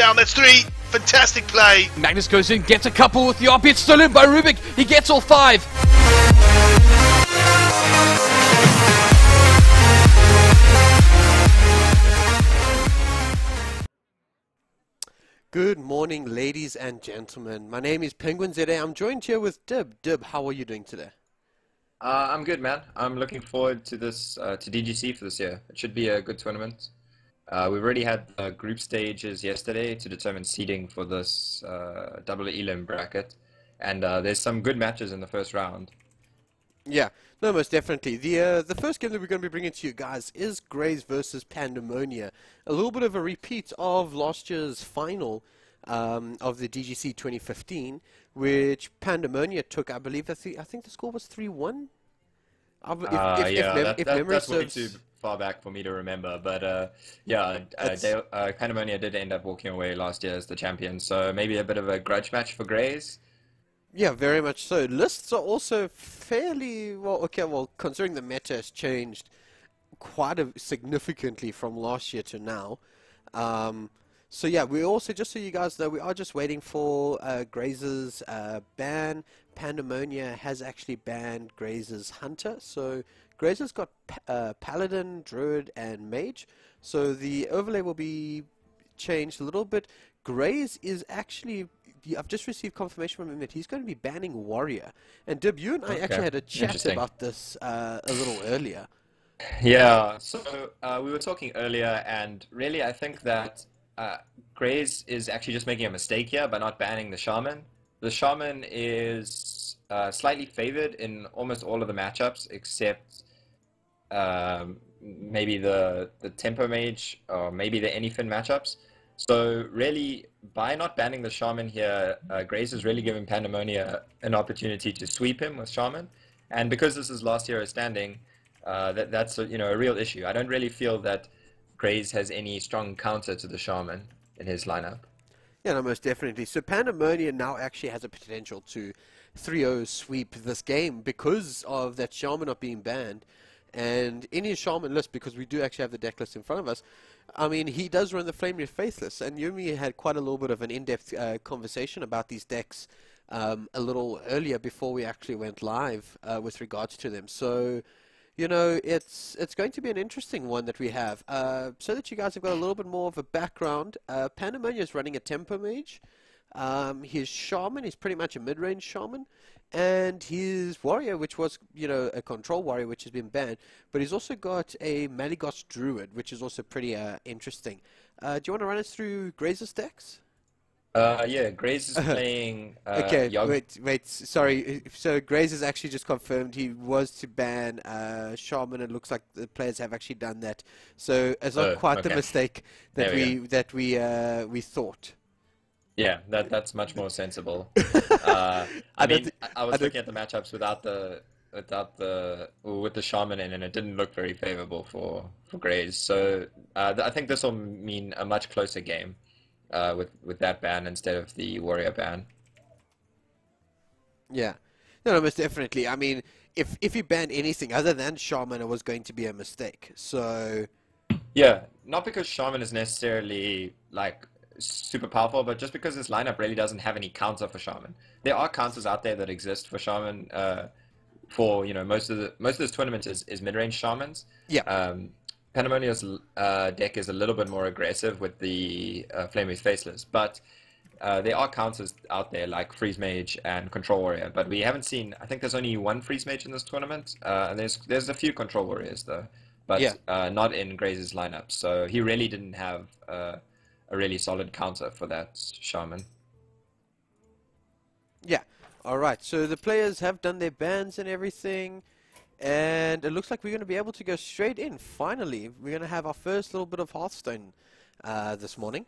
down. That's 3. Fantastic play. Magnus goes in, gets a couple with the RP. It's stolen by Rubik. He gets all 5. Good morning, ladies and gentlemen. My name is Pand3m0nia. I'm joined here with Dib. Dib, how are you doing today? I'm good, man. I'm looking forward to this to DGC for this year. It should be a good tournament. We've already had group stages yesterday to determine seeding for this double elim bracket, and there's some good matches in the first round. Yeah, no, most definitely. The first game that we're going to be bringing to you guys is Graze versus Pand3m0nia. A little bit of a repeat of last year's final of the DGC 2015, which Pand3m0nia took. I believe I think the score was 3-1. That's way too far back for me to remember, but Pand3m0nia did end up walking away last year as the champion, so maybe a bit of a grudge match for Graze. Yeah, very much so. Lists are also fairly well. Considering the meta has changed quite significantly from last year to now. So yeah, we also, just so you guys know, we are just waiting for Graze's ban. Pand3m0nia has actually banned Graze's Hunter, so Graze has got Paladin, Druid, and Mage. So the overlay will be changed a little bit. Graze is actually, I've just received confirmation from him that he's going to be banning Warrior. And Dib, you and I actually had a chat about this a little earlier. Yeah, so we were talking earlier, and really I think that Graze is actually just making a mistake here by not banning the Shaman. The Shaman is slightly favored in almost all of the matchups except maybe the Tempo Mage or maybe the Anyfin matchups. So really, by not banning the Shaman here, Graze is really giving Pand3m0nia an opportunity to sweep him with Shaman. And because this is last year standing, that's a real issue. I don't really feel that Graze has any strong counter to the Shaman in his lineup. Yeah, no, most definitely. So Pand3m0nia now actually has a potential to 3-0 sweep this game because of that Shaman not being banned. And in his Shaman list, because we do actually have the deck list in front of us, I mean, he does run the Flame Wreath Faithless, and you and me had quite a little bit of an in-depth conversation about these decks a little earlier before we actually went live with regards to them. So, it's going to be an interesting one that we have. So that you guys have got a little bit more of a background, Pand3m0nia is running a Tempo Mage. His Shaman is pretty much a mid-range Shaman, and his Warrior, which was, a Control Warrior, which has been banned, but he's also got a Malygos Druid, which is also pretty interesting. Do you want to run us through Graze's decks? Yeah, Graze is playing... okay, wait, sorry. So Graze has actually just confirmed he was to ban Shaman, and it looks like the players have actually done that. So it's not quite the mistake that we thought. Yeah, that's much more sensible. I was looking at the matchups with the Shaman in, and it didn't look very favorable for Graze. So I think this will mean a much closer game with that ban instead of the Warrior ban. Yeah, no, most definitely. I mean, if you ban anything other than Shaman, it was going to be a mistake. So yeah, not because Shaman is necessarily like super powerful, but just because this lineup really doesn't have any counter for Shaman. There are counters out there that exist for Shaman. For most of this tournament is mid-range Shamans. Yeah. Pand3m0nia's deck is a little bit more aggressive with the Flame Wreath Faceless, but there are counters out there like Freeze Mage and Control Warrior. But we haven't seen. I think there's only one Freeze Mage in this tournament, and there's a few Control Warriors though, but not in Graze's lineup. So he really didn't have a really solid counter for that Shaman. Yeah. All right. So the players have done their bans and everything, and it looks like we're going to be able to go straight in. Finally, we're going to have our first little bit of Hearthstone this morning.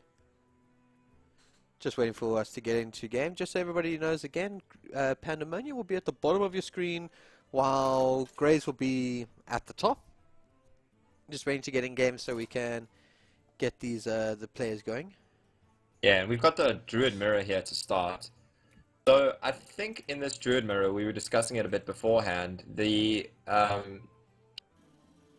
Just waiting for us to get into game. Just so everybody knows again, Pand3m0nia will be at the bottom of your screen, while Graze will be at the top. Just waiting to get in game so we can get these the players going. Yeah, and we've got the Druid Mirror here to start. So I think in this Druid Mirror, we were discussing it a bit beforehand. The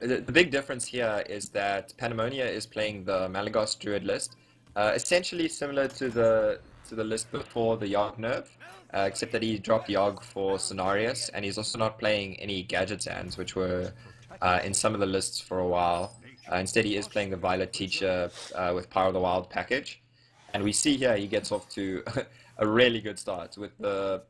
big difference here is that Pand3m0nia is playing the Malygos Druid list, Essentially similar to the list before the Yogg nerf, except that he dropped Yogg for Cenarius, and he's also not playing any gadget hands, which were in some of the lists for a while. Instead, he is playing the Violet Teacher with Power of the Wild package, and we see here he gets off to a really good start with the.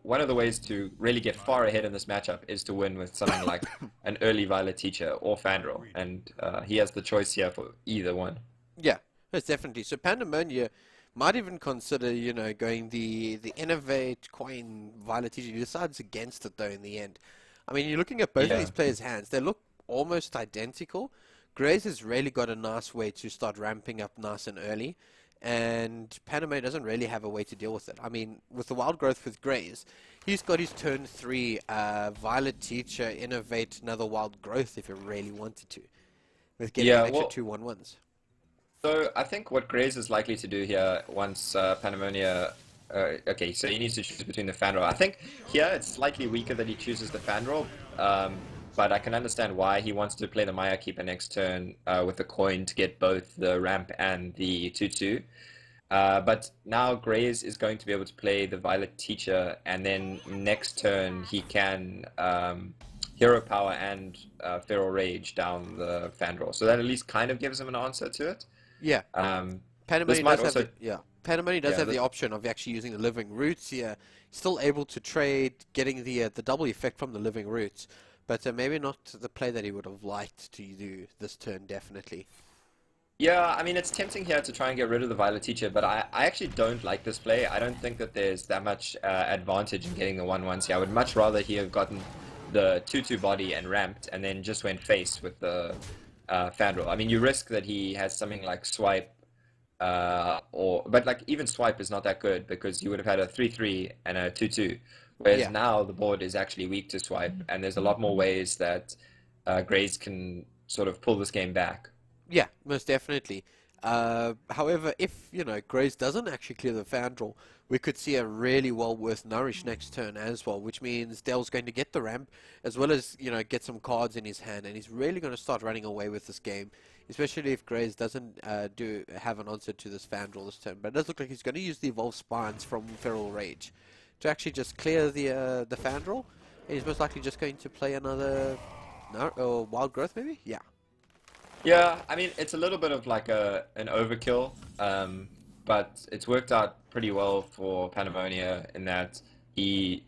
One of the ways to really get far ahead in this matchup is to win with something like an early Violet Teacher or Pand3m0nia, and he has the choice here for either one. Yeah, most definitely. So Pand3m0nia might even consider, you know, going the Innovate Coin Violet Teacher. He decides against it though in the end. I mean, you're looking at both of these players' hands. They look almost identical. Graze has really got a nice way to start ramping up nice and early. And Pand3m0nia doesn't really have a way to deal with it. I mean, with the wild growth with Graze, he's got his turn 3 Violet Teacher, Innovate, another wild growth if he really wanted to, with getting an extra 2/1/1s. So I think what Graze is likely to do here once Pand3m0nia... okay, so he needs to choose between the Pand3m0nia. I think here it's slightly weaker that he chooses the Pand3m0nia, but I can understand why he wants to play the Maya Keeper next turn with the coin to get both the ramp and the 2/2. But now Graze is going to be able to play the Violet Teacher, and then next turn he can Hero Power and Feral Rage down the Pand3m0nia. So that at least kind of gives him an answer to it. Yeah. Pand3m0nia does have the option of actually using the Living Roots here. Still able to trade, getting the double effect from the Living Roots. But maybe not the play that he would have liked to do this turn, definitely. Yeah, I mean, it's tempting here to try and get rid of the Violet Teacher, but I actually don't like this play. I don't think that there's that much advantage in getting the 1/1s here. I would much rather he have gotten the 2/2 body and ramped, and then just went face with the Pand3m0nia. I mean, you risk that he has something like Swipe, but like even Swipe is not that good, because you would have had a 3/3 and a 2/2. Whereas now the board is actually weak to Swipe, and there's a lot more ways that Graze can sort of pull this game back. Yeah, most definitely. However, if, you know, Graze doesn't actually clear the Pand3m0nia, we could see a really well worth Nourish next turn as well, which means Dell's going to get the ramp, as well as, you know, get some cards in his hand, and he's really going to start running away with this game, especially if Graze doesn't have an answer to this Pand3m0nia this turn. But it does look like he's going to use the Evolved Spines from Feral Rage to actually just clear the Pand3m0nia. He's most likely just going to play another Wild Growth, maybe? Yeah. Yeah, I mean, it's a little bit of like an overkill, but it's worked out pretty well for Pand3m0nia in that he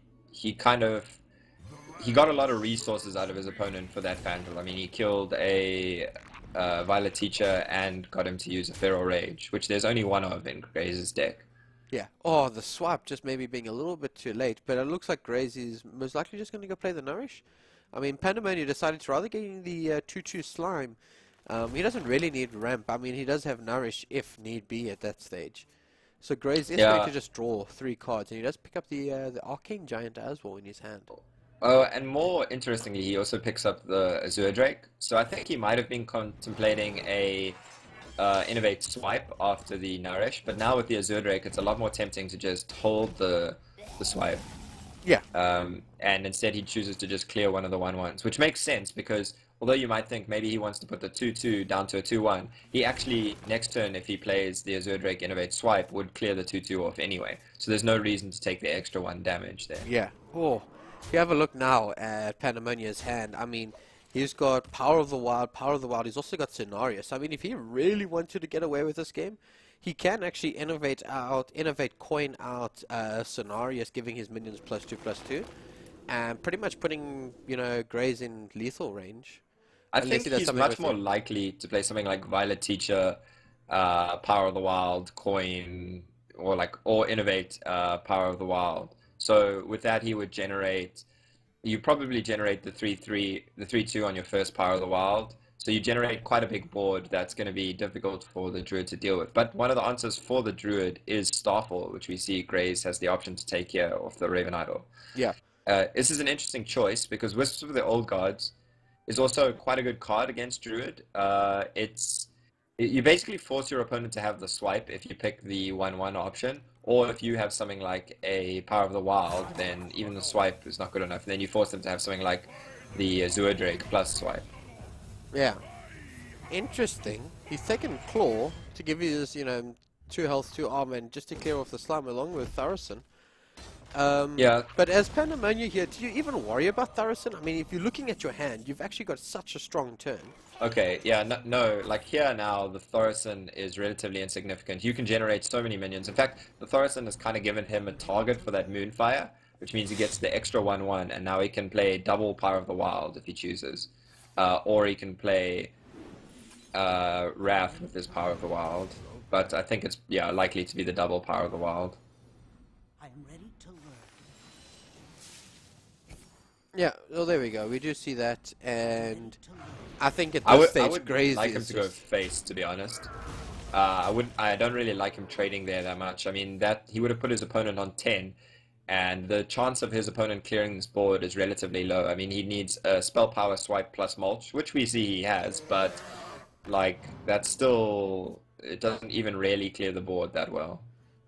got a lot of resources out of his opponent for that Pand3m0nia. I mean, he killed a Violet Teacher and got him to use a Feral Rage, which there's only one of in Graze's deck. Yeah. Oh, the swap just maybe being a little bit too late, but it looks like Graze is most likely just going to go play the Nourish. I mean, Pand3m0nia decided to rather get in the 2/2 Slime. He doesn't really need ramp. I mean, he does have Nourish if need be at that stage. So Graze is going to just draw 3 cards, and he does pick up the Arcane Giant as well in his hand. Oh, and more interestingly, he also picks up the Azure Drake. So I think he might have been contemplating a Innovate Swipe after the Nourish, but now with the Azure Drake, it's a lot more tempting to just hold the Swipe. Yeah. And instead he chooses to just clear one of the 1/1s, which makes sense, because although you might think maybe he wants to put the 2/2 down to a 2/1, he actually, next turn, if he plays the Azure Drake Innovate Swipe, would clear the 2/2 off anyway. So there's no reason to take the extra 1 damage there. Yeah. Oh, if you have a look now at Pand3m0nia's hand, I mean, he's got Power of the Wild, Power of the Wild. He's also got Cenarius. I mean, if he really wanted to get away with this game, he can actually Innovate Coin out Cenarius, giving his minions +2/+2, and pretty much putting, you know, Graze in lethal range. I think he's much more likely to play something like Violet Teacher, Power of the Wild, Coin, or Innovate Power of the Wild. So with that, he would probably generate the 3/2 on your first Power of the Wild. So you generate quite a big board that's going to be difficult for the Druid to deal with. But one of the answers for the Druid is Starfall, which we see Graze has the option to take here off the Raven Idol. Yeah. This is an interesting choice, because Wisps of the Old Gods is also quite a good card against Druid. You basically force your opponent to have the Swipe if you pick the 1/1 option, or if you have something like a Power of the Wild, then even the Swipe is not good enough. And then you force them to have something like the Azure Drake plus Swipe. Yeah. Interesting. He's taken Claw, to give you this, 2 health, 2 armor, and just to clear off the slime along with Thurison. Yeah. But as Pand3m0nia here, do you even worry about Thurison? I mean, if you're looking at your hand, you've actually got such a strong turn. Okay, yeah, no, like here now, the Thorison is relatively insignificant. You can generate so many minions. In fact, the Thorison has kind of given him a target for that Moonfire, which means he gets the extra 1/1, and now he can play double Power of the Wild if he chooses. Or he can play Wrath with his Power of the Wild. But I think it's, yeah, likely to be the double Power of the Wild. I am ready to learn. Yeah, well, there we go. We do see that, and I think at I this would stage, Graze like him is to go just- face, to be honest. I don't really like him trading there that much. I mean, that he would have put his opponent on 10, and the chance of his opponent clearing this board is relatively low. I mean, he needs a spell power swipe plus mulch, which we see he has, but like that's still, it doesn't even really clear the board that well.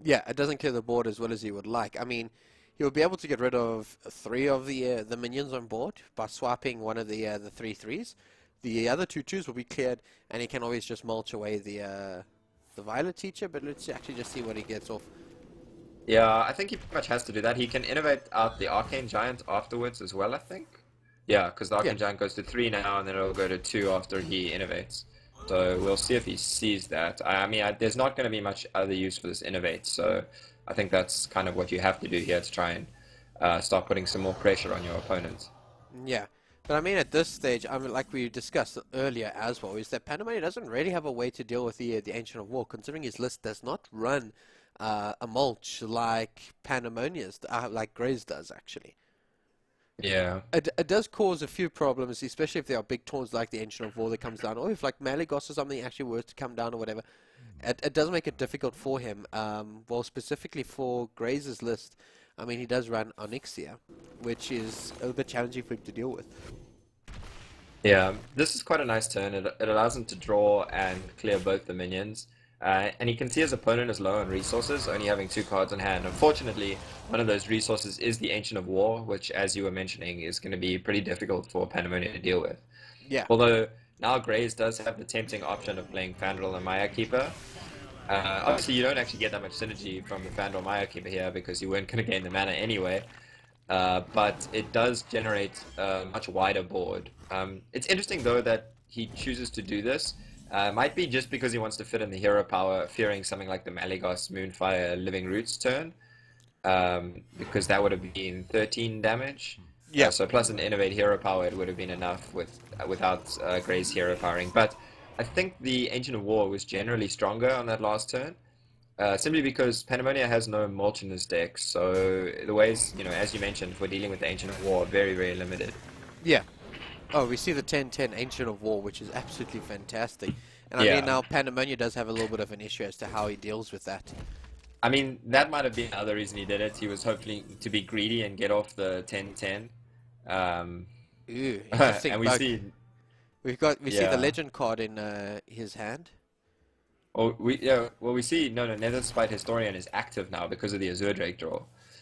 Yeah, it doesn't clear the board as well as he would like. I mean, he will be able to get rid of 3 of the minions on board by swiping one of the 3/3s. The other 2/2s will be cleared, and he can always just mulch away the Violet Teacher. But let's actually just see what he gets off. Yeah, I think he pretty much has to do that. He can innovate out the Arcane Giant afterwards as well, I think. Yeah, because the Arcane Giant goes to 3 now, and then it'll go to 2 after he innovates. So we'll see if he sees that. I mean, there's not going to be much other use for this innovate, so I think that's kind of what you have to do here to try and start putting some more pressure on your opponent. Yeah, but I mean, at this stage, I mean, like we discussed earlier as well, is that Pand3m0nia doesn't really have a way to deal with the Ancient of War, considering his list does not run a mulch like Pand3m0nia's, like Graze does actually. Yeah. It does cause a few problems, especially if there are big taunts like the Ancient of War that comes down, or if like Malygos or something actually were to come down or whatever. It does make it difficult for him. Well, specifically for Graze's list, I mean, he does run Onyxia, which is a little bit challenging for him to deal with. Yeah, this is quite a nice turn. It allows him to draw and clear both the minions. And he can see his opponent is low on resources, only having 2 cards in hand. Unfortunately, one of those resources is the Ancient of War, which, as you were mentioning, is going to be pretty difficult for Pand3m0nia to deal with. Yeah. Although, now Graze does have the tempting option of playing Fandral and Maya Keeper. Obviously, you don't actually get that much synergy from the Fandral Maya Keeper here, because you weren't going to gain the mana anyway. But it does generate a much wider board. It's interesting, though, that he chooses to do this. Might be just because he wants to fit in the hero power, fearing something like the Malygos Moonfire Living Roots turn, because that would have been 13 damage. Yeah. So plus an Innovate hero power, it would have been enough without Graze hero powering. But I think the Ancient of War was generally stronger on that last turn, simply because Pand3m0nia has no mulch in his deck. So the ways, as you mentioned, for dealing with the Ancient of War are very, very limited. Yeah. Oh, we see the 10/10 Ancient of War, which is absolutely fantastic. And I Yeah. mean, now Pand3m0nia does have a little bit of an issue as to how he deals with that. I mean, that might have been another reason he did it. He was hoping to be greedy and get off the 10/10. Ooh, interesting And we bug. see, We see the Yeah. legend card in his hand. we see, Nether Spite Historian is active now because of the Azure Drake draw,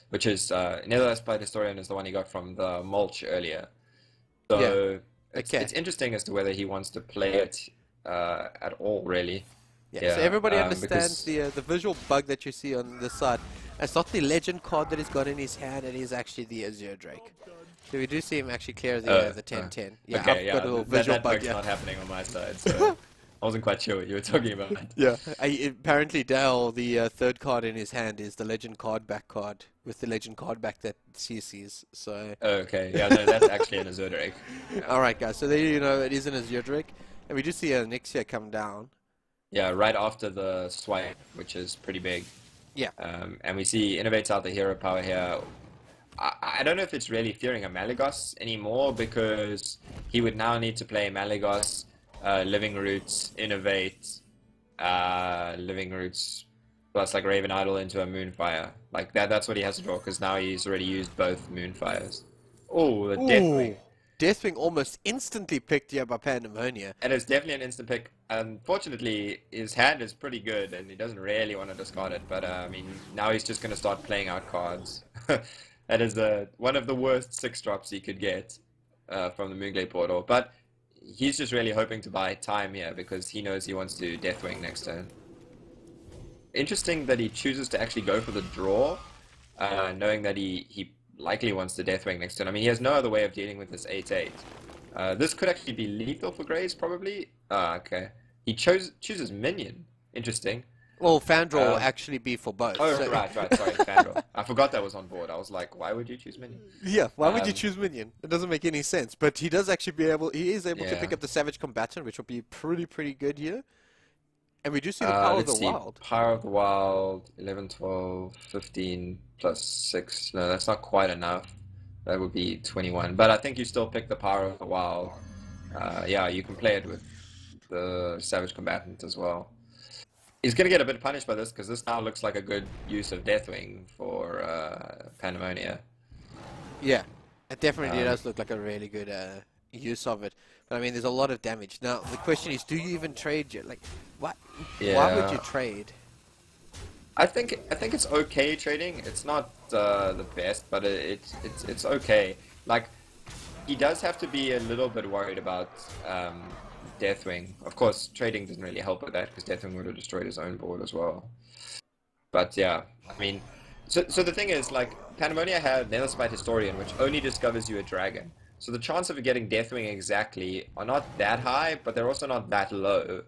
which is, Nether Spite Historian is the one he got from the mulch earlier. So it's interesting as to whether he wants to play it at all, really. Yeah, so everybody because- understands the visual bug that you see on this side. It's not the legend card that he's got in his hand, it is actually the Azure Drake. So we do see him actually clear the 10/10. Yeah, Okay, I've got a little visual that bug. bug's Yeah. not happening on my side, so I wasn't quite sure what you were talking about. Yeah. Apparently, Dale, the third card in his hand is the legend card back card with the legend card back that CCs. So. Okay, yeah, no, that's actually an Azure Drake. All right, guys. So there you know it is an Azure Drake, and we do see Onyxia come down. Yeah, right after the swipe, which is pretty big. Yeah. And we see Innovates out the hero power here. I don't know if it's really fearing a Malygos anymore, because he would now need to play Malygos, Living Roots, Innovate, Living Roots, plus like Raven Idol into a Moonfire. Like that's what he has to draw, because now he's already used both Moonfires. Oh, the Deathwing. Deathwing almost instantly picked here by Pand3m0nia. And it's definitely an instant pick. Unfortunately, his hand is pretty good, and he doesn't really want to discard it. But I mean, now he's just going to start playing out cards. That is one of the worst 6-drops he could get from the Moonglade portal. But he's just really hoping to buy time here, because he knows he wants to Deathwing next turn. interesting that he chooses to actually go for the draw, knowing that he likely wants the Deathwing next turn. I mean, he has no other way of dealing with this 8/8. This could actually be lethal for Graze, probably. Okay. He chooses Minion. Interesting. Well, Fandraw will actually be for both. Oh, so- right. Sorry, Fandral. I forgot that was on board. I was like, why would you choose Minion? Yeah, why would you choose Minion? It doesn't make any sense. But he does actually he is able to Yeah. pick up the Savage Combatant, which will be pretty good here. And we do see the Power of the Wild. Power of the Wild, 11, 12, 15 plus 6. No, that's not quite enough. That would be 21. But I think you still pick the Power of the Wild. Yeah, you can play it with the Savage Combatant as well. He's going to get a bit punished by this because this now looks like a good use of Deathwing for Pand3m0nia. Yeah, it definitely does look like a really good use of it. But I mean, there's a lot of damage. Now, the question is, do you even trade? Like, what? Yeah. Why would you trade? I think it's okay trading. It's not the best, but it's okay. Like, he does have to be a little bit worried about Deathwing. Of course, trading doesn't really help with that because Deathwing would have destroyed his own board as well. But yeah, I mean, so the thing is, like, Pand3m0nia had Netherspite Historian, which only discovers you a dragon. So the chance of getting Deathwing exactly are not that high, but they're also not that low.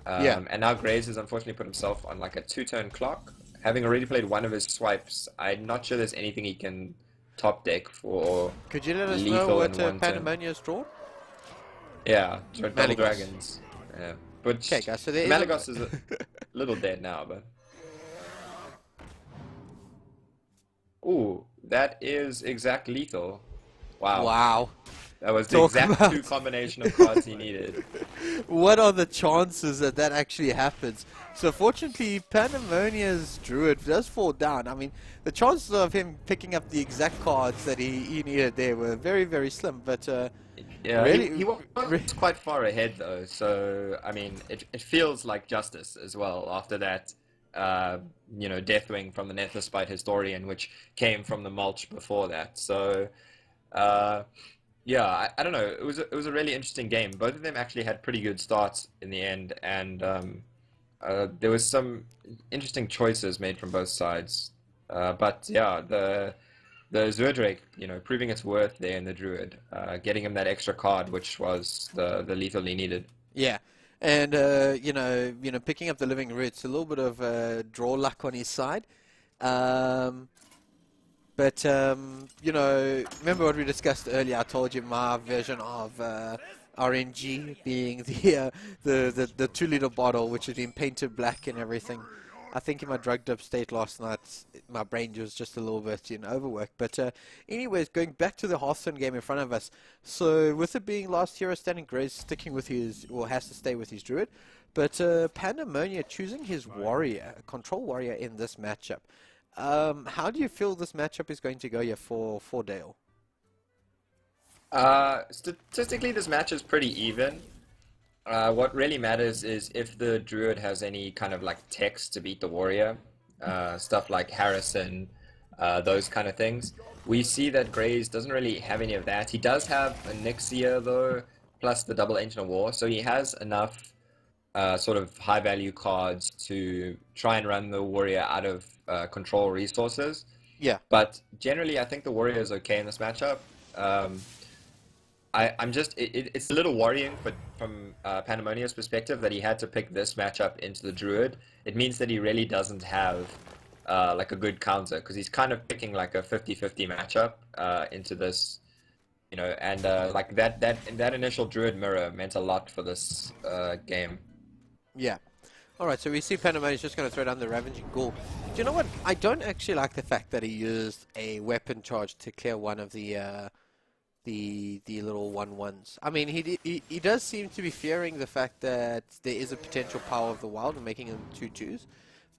Yeah. And now Graze has unfortunately put himself on like a 2-turn clock. Having already played one of his swipes, I'm not sure there's anything he can top deck for. Could you let us know lethal what in one turn. Pand3m0nia's drawn? Yeah, double Malygos. dragons. Yeah, but Okay, guys, so there is Malygos is a little dead now, but. Ooh, that is exact lethal. Wow. Wow. That was the Talk exact about- 2 combination of cards he needed. What are the chances that that actually happens? So fortunately, Pand3m0nia's Druid does fall down. I mean, the chances of him picking up the exact cards that he needed there were very slim. But Yeah, really, he was quite far ahead though. So I mean, it feels like justice as well after that. You know, Deathwing from the Netherspite Historian, which came from the mulch before that. So. Yeah, I don't know. It was a really interesting game. Both of them actually had pretty good starts in the end, and there was some interesting choices made from both sides. But yeah, the Zerdrake, you know, proving its worth there in the Druid, getting him that extra card, which was the lethal he needed. yeah, and you know, picking up the Living Roots, a little bit of draw luck on his side. But, you know, remember what we discussed earlier? I told you my version of RNG being the 2-liter bottle, which has been painted black and everything. I think in my drugged up state last night, my brain was just a little bit overworked. But anyways, going back to the Hearthstone game in front of us. So with it being last hero standing, Graze sticking with his, or has to stay with his Druid. But Pand3m0nia choosing his warrior, control warrior in this matchup. How do you feel this matchup is going to go here for Dale? Statistically, this match is pretty even. What really matters is if the Druid has any kind of like text to beat the warrior, stuff like Harrison, those kind of things. We see that Graze doesn't really have any of that. He does have a Nixia though, plus the double Ancient of War, so he has enough sort of high value cards to try and run the warrior out of control resources. Yeah. But generally, I think the warrior is okay in this matchup. I'm just it's a little worrying from Pand3m0nia's perspective that he had to pick this matchup into the Druid. It means that he really doesn't have like a good counter because he's kind of picking like a 50-50 matchup into this, you know, and like that initial Druid mirror meant a lot for this game. Yeah. Alright, so we see Pand3m0nia is just going to throw down the Ravaging Ghoul. Do you know what? I don't actually like the fact that he used a weapon charge to clear one of the little 1/1s. I mean, he does seem to be fearing the fact that there is a potential Power of the Wild and making him 2/2s.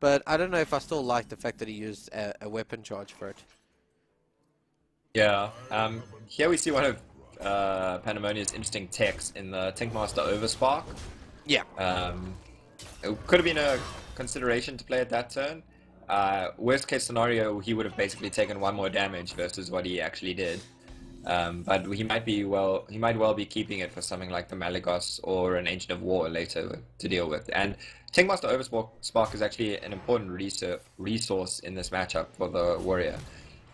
But I don't know if I still like the fact that he used a weapon charge for it. Yeah. Here we see one of Pand3m0nia's interesting techs in the Tinkmaster Overspark. Yeah. It could have been a consideration to play at that turn. Worst case scenario, he would have basically taken 1 more damage versus what he actually did. But he might well be keeping it for something like the Malagos or an Ancient of War later to deal with. And Tankmaster Overspark is actually an important resource in this matchup for the warrior.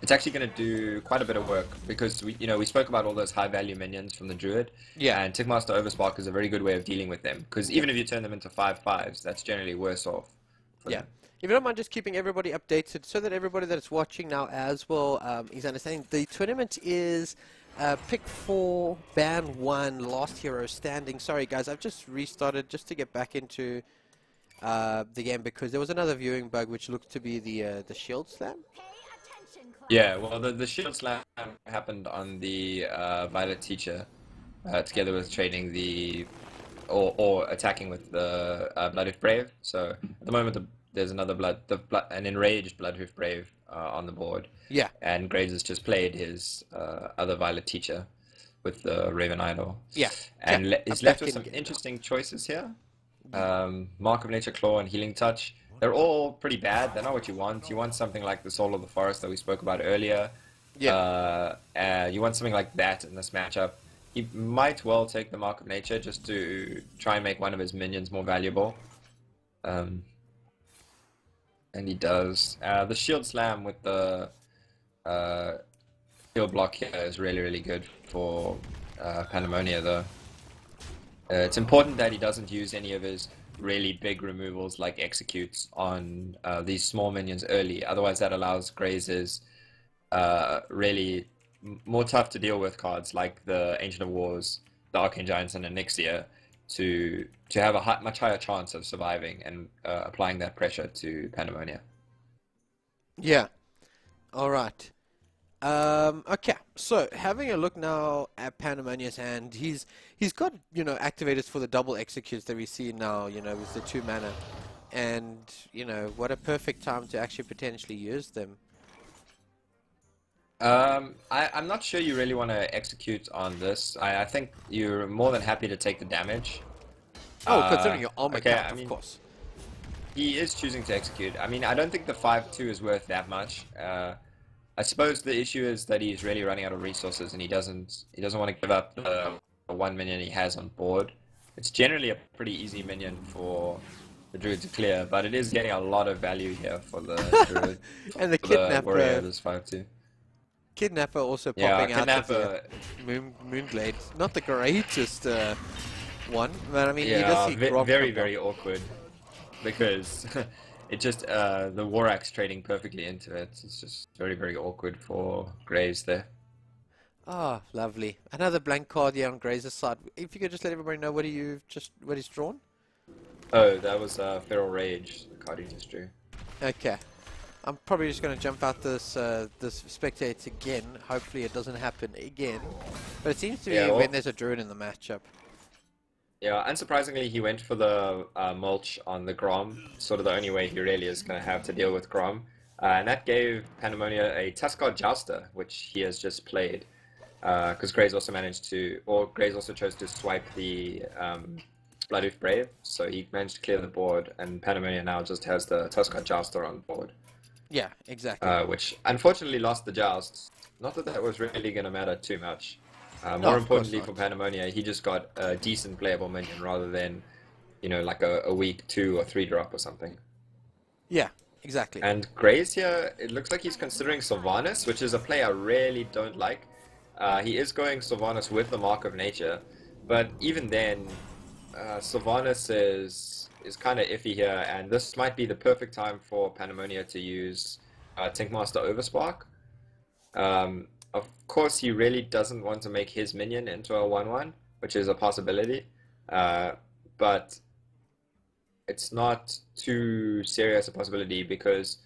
It's actually going to do quite a bit of work because we spoke about all those high value minions from the druid. Yeah. And Tankmaster Overspark is a very good way of dealing with them because even if you turn them into 5/5s, that's generally worse off. Yeah. If you don't mind just keeping everybody updated so that everybody that's watching now as well is understanding, the tournament is pick 4, ban 1, last hero standing. Sorry guys, I've just restarted just to get back into the game because there was another viewing bug which looked to be the shield slam. Yeah, well, the shield slam happened on the Violet Teacher together with trading the or attacking with the Bloodhoof Brave. So at the moment there's another an enraged Bloodhoof Brave on the board. Yeah. And Graze has just played his other Violet Teacher with the Raven Idol. Yeah. And he's left with some interesting choices here. Mark of Nature Claw and Healing Touch. They're all pretty bad. They're not what you want. You want something like the Soul of the Forest that we spoke about earlier. Yeah. You want something like that in this matchup. He might well take the Mark of Nature just to try and make one of his minions more valuable. And he does. The Shield Slam with the Shield Block here is really, really good for Pand3m0nia, though. It's important that he doesn't use any of his really big removals like Executes on these small minions early. Otherwise, that allows Graze's really more tough to deal with cards like the Ancient of Wars, the Arcane Giants, and Onyxia to have a much higher chance of surviving and applying that pressure to Pand3m0nia. Yeah. All right. Okay, so having a look now at Pand3m0nia's hand, he's got activators for the double executes that we see now, with the 2 mana, and what a perfect time to actually potentially use them. I'm not sure you really want to execute on this. I think you're more than happy to take the damage. Oh, considering your armor okay, count, of course. He is choosing to execute. I mean, I don't think the 5/2 is worth that much. I suppose the issue is that he's really running out of resources and he doesn't want to give up the 1 minion he has on board. It's generally a pretty easy minion for the druid to clear, but it is getting a lot of value here for the druid. And the Kidnapper. Warrior, this 5/2. Kidnapper also popping out of Kidnapper, the Moonglade. Not the greatest one, but I mean, yeah, he does see Grog very, come very awkward because it just the War Axe trading perfectly into it. It's just very, very awkward for Graze there. Ah, lovely. Another blank card here on Graze's side. If you could just let everybody know what he's drawn. Oh, that was Feral Rage, the card he just drew. Okay. I'm probably just going to jump out this spectator again. Hopefully it doesn't happen again. But it seems to be when there's a druid in the matchup. Yeah, unsurprisingly, he went for the mulch on the Grom. Sort of the only way he really is going to have to deal with Grom. And that gave Pand3m0nia a Tuskar Jouster, which he has just played. Because Graze also Graze also chose to swipe the Bloodhoof Brave. So he managed to clear the board, and Pand3m0nia now just has the Tuskar Jouster on board. Yeah, exactly. Which unfortunately lost the joust. Not that was really going to matter too much. More importantly for Pand3m0nia, he just got a decent playable minion rather than, like a weak 2 or 3 drop or something. Yeah, exactly. And Graze here, it looks like he's considering Sylvanas, which is a play I really don't like. He is going Sylvanas with the Mark of Nature, but even then, Sylvanas is kind of iffy here, and this might be the perfect time for Pand3m0nia to use Tankmaster Overspark. Of course, he really doesn't want to make his minion into a 1/1, which is a possibility, but it's not too serious a possibility because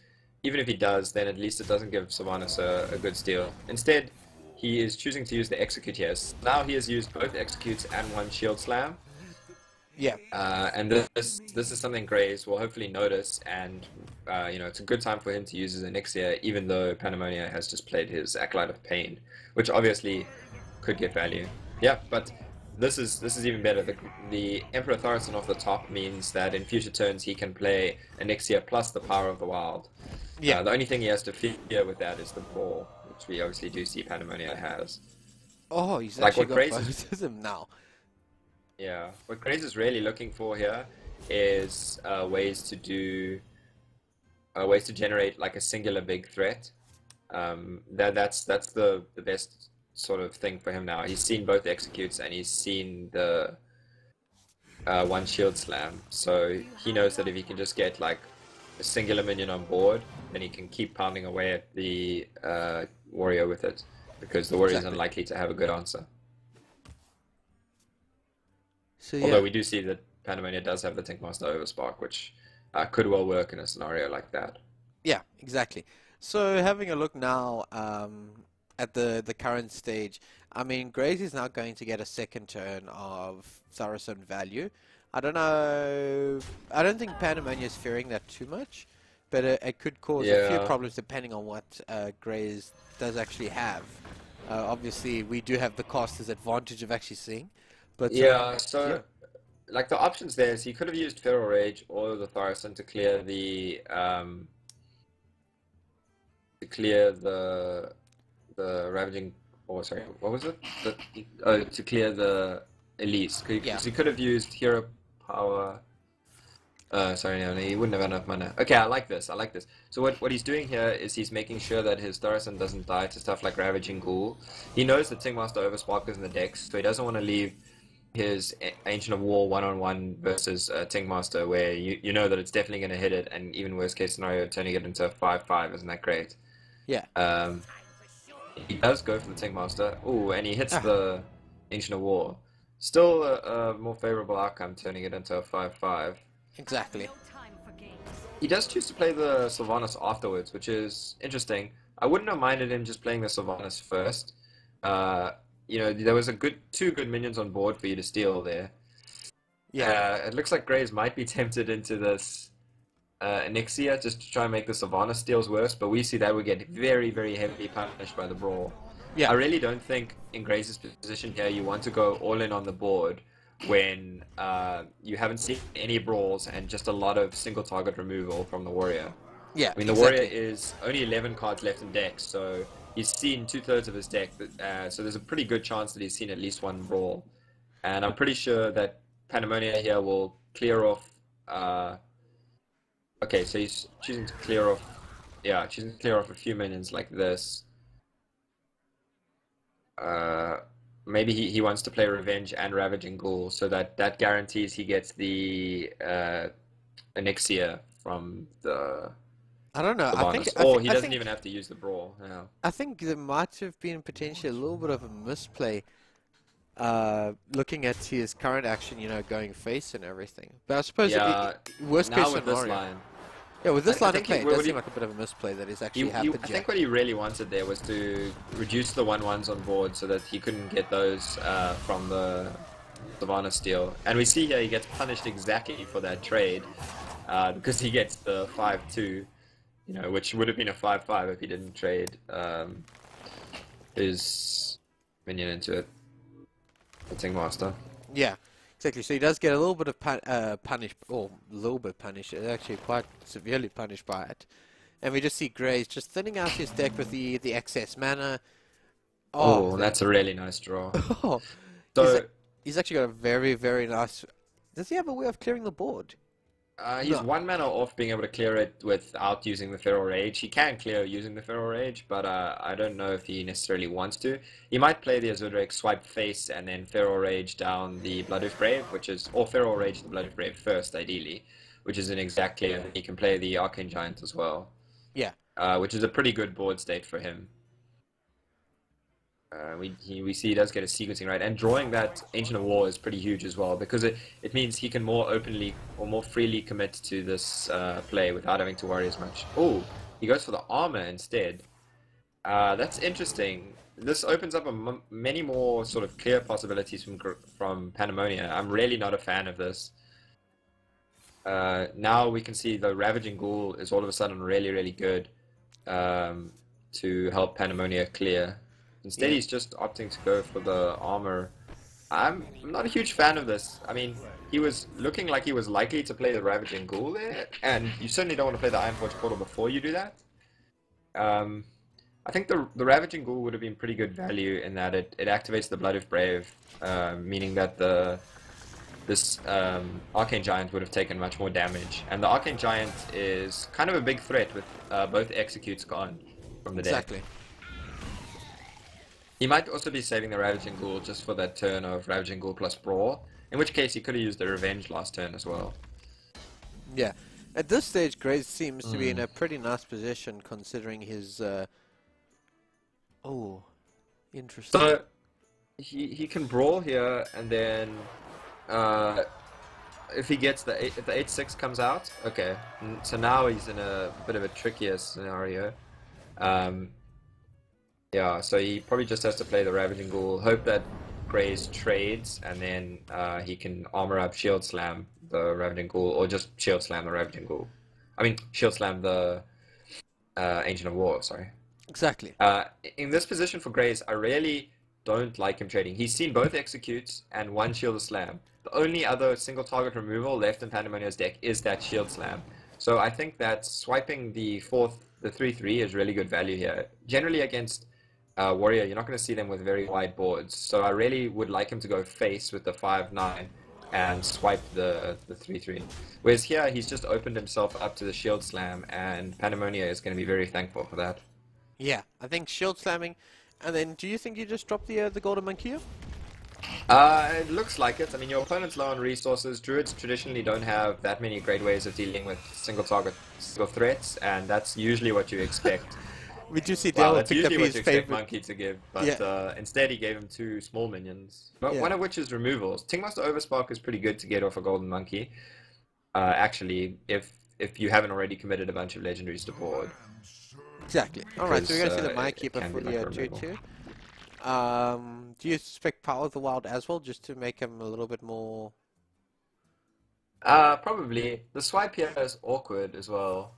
even if he does, then at least it doesn't give Sylvanas a good steal. Instead, he is choosing to use the Execute here. So now he has used both Executes and 1 Shield Slam. Yeah. And this is something Graze will hopefully notice, and it's a good time for him to use his Onyxia, even though Pand3m0nia has just played his Acolyte of Pain, which obviously could get value. Yeah, but this is even better. The Emperor Thaurissan off the top means that in future turns he can play Onyxia plus the Power of the Wild. Yeah. The only thing he has to fear with that is the Ball, which we obviously do see Pand3m0nia has. Oh, he's Like actually what got Graze both of them now. Yeah, what Graze is really looking for here is ways to do ways to generate like a singular big threat. That's the best sort of thing for him now. He's seen both executes and he's seen the one shield slam, so he knows that if he can just get like a singular minion on board, then he can keep pounding away at the warrior with it, because the warrior is Exactly. unlikely to have a good answer. So yeah. Although we do see that Pand3m0nia does have the Tinkmaster Overspark, which could well work in a scenario like that. Yeah, exactly. So having a look now at the current stage, I mean, Graze is now going to get a second turn of Saracen value. I don't know. I don't think Pand3m0nia is fearing that too much, but it could cause a few Yeah. problems depending on what Graze does actually have. Obviously, we do have the caster's advantage of actually seeing, but Yeah, so yeah. like the options there is he could have used Feral Rage or the Tharacen to clear the Ravaging, or sorry, what was it? To clear the Elise. Yeah. Because he could have used Hero Power. Sorry, no, he wouldn't have enough mana. Okay, I like this. I like this. So what he's doing here is he's making sure that his Tharacen doesn't die to stuff like Ravaging Ghoul. He knows that Tinkmaster Overspark is in the decks, so he doesn't want to leave his Ancient of War one-on-one versus Tinkmaster, where you know that it's definitely going to hit it, and even worst case scenario, turning it into a 5/5 isn't that great. Yeah. He does go for the Tinkmaster. Ooh, and he hits the Ancient of War. Still a more favorable outcome, turning it into a 5/5. Exactly. He does choose to play the Sylvanas afterwards, which is interesting. I wouldn't have minded him just playing the Sylvanas first. You know, there was two good minions on board for you to steal there. Yeah. It looks like Graze might be tempted into this Onyxia just to try and make the Sylvanas steals worse, but we see that we get very, very heavily punished by the Brawl. Yeah. I really don't think in Graze's position here you want to go all in on the board when you haven't seen any brawls and just a lot of single target removal from the warrior. Yeah. I mean, the warrior is only 11 cards left in deck, so he's seen 2/3 of his deck, so there's a pretty good chance that he's seen at least one brawl. And I'm pretty sure that Pand3m0nia here will clear off. Okay, so he's choosing to clear off. Yeah, choosing to clear off a few minions like this. Maybe he wants to play Revenge and Ravaging Ghoul, so that guarantees he gets the Onyxia from the I don't know. Sylvanas. He doesn't even have to use the Brawl. Yeah. I think there might have been potentially a little bit of a misplay looking at his current action, you know, going face and everything. But I suppose worst case Now with this scenario. line. Yeah, with this I line of think play, it what does he- seem like a bit of a misplay that is actually happened. I think what he really wanted there was to reduce the 1/1s on board so that he couldn't get those from the Sylvanas steal. And we see here he gets punished exactly for that trade because he gets the 5/2, you know, which would have been a 5/5 if he didn't trade his minion into it. The Tinkmaster. Yeah, exactly. So he does get a little bit of punished, or a little bit punished, actually quite severely punished by it. And we just see Graze just thinning out his deck with the excess mana. Oh, that's a really nice draw. Oh, So he's actually got a very, very nice... Does he have a way of clearing the board? he's No. 1 mana off being able to clear it without using the Feral Rage. He can clear using the Feral Rage, but I don't know if he necessarily wants to. He might play the Azure Drake, swipe face, and then Feral Rage down the Bloodhoof Brave, or Feral Rage the Bloodhoof Brave first, ideally, which is an exact clear. He can play the Arcane Giant as well, Yeah. which is a pretty good board state for him. We see he does get a sequencing right, and drawing that Ancient of War is pretty huge as well, because it means he can more openly or more freely commit to this play without having to worry as much. Oh, he goes for the armor instead. That's interesting. This opens up many more sort of clear possibilities from Pand3m0nia. I'm really not a fan of this. Now we can see the Ravaging Ghoul is all of a sudden really, really good to help Pand3m0nia clear. Instead, he's just opting to go for the armor. I'm not a huge fan of this. I mean, he was looking like he was likely to play the Ravaging Ghoul there, and you certainly don't want to play the Ironforge Portal before you do that. I I think the Ravaging Ghoul would have been pretty good value in that it activates the Blood of Brave, meaning that this Arcane Giant would have taken much more damage. And the Arcane Giant is kind of a big threat with both executes gone from the deck. Exactly. He might also be saving the Ravaging Ghoul just for that turn of Ravaging Ghoul plus Brawl, in which case he could have used the Revenge last turn as well. Yeah. At this stage, Graze seems to be in a pretty nice position considering his... Oh, interesting. So, he can Brawl here, and then... if he gets if the 8-6 comes out, okay. So now he's in a bit of a trickier scenario. Yeah, so he probably just has to play the Ravaging Ghoul, hope that Graze trades, and then he can armor up Shield Slam the Ravaging Ghoul, or just Shield Slam the Ravaging Ghoul. I mean, Shield Slam the Ancient of War, sorry. Exactly. In this position for Graze, I really don't like him trading. He's seen both executes and one Shield Slam. The only other single target removal left in Pand3m0nia's deck is that Shield Slam. So I think that swiping the 3/3 is really good value here. Generally against Warrior, you're not going to see them with very wide boards. So I really would like him to go face with the 5/9 and swipe the 3/3. Whereas here, he's just opened himself up to the Shield Slam, and Pand3m0nia is going to be very thankful for that. Yeah, I think Shield Slamming. And then, do you think you just drop the Golden Monkey? It looks like it. I mean, your opponent's low on resources. Druids traditionally don't have that many great ways of dealing with single threats, and that's usually what you expect. We do see Well, Dale that's pick up usually what his you expect favorite. Monkey to give, but instead he gave him 2 small minions. But one of which is removals. Tingmaster Overspark is pretty good to get off a Golden Monkey. Actually, if you haven't already committed a bunch of legendaries to board. Exactly. Alright, so we're going to see the Mind it Keeper can for be the like a 2/2. Do you expect Power of the Wild as well, just to make him a little bit more... Probably. The swipe here is awkward as well.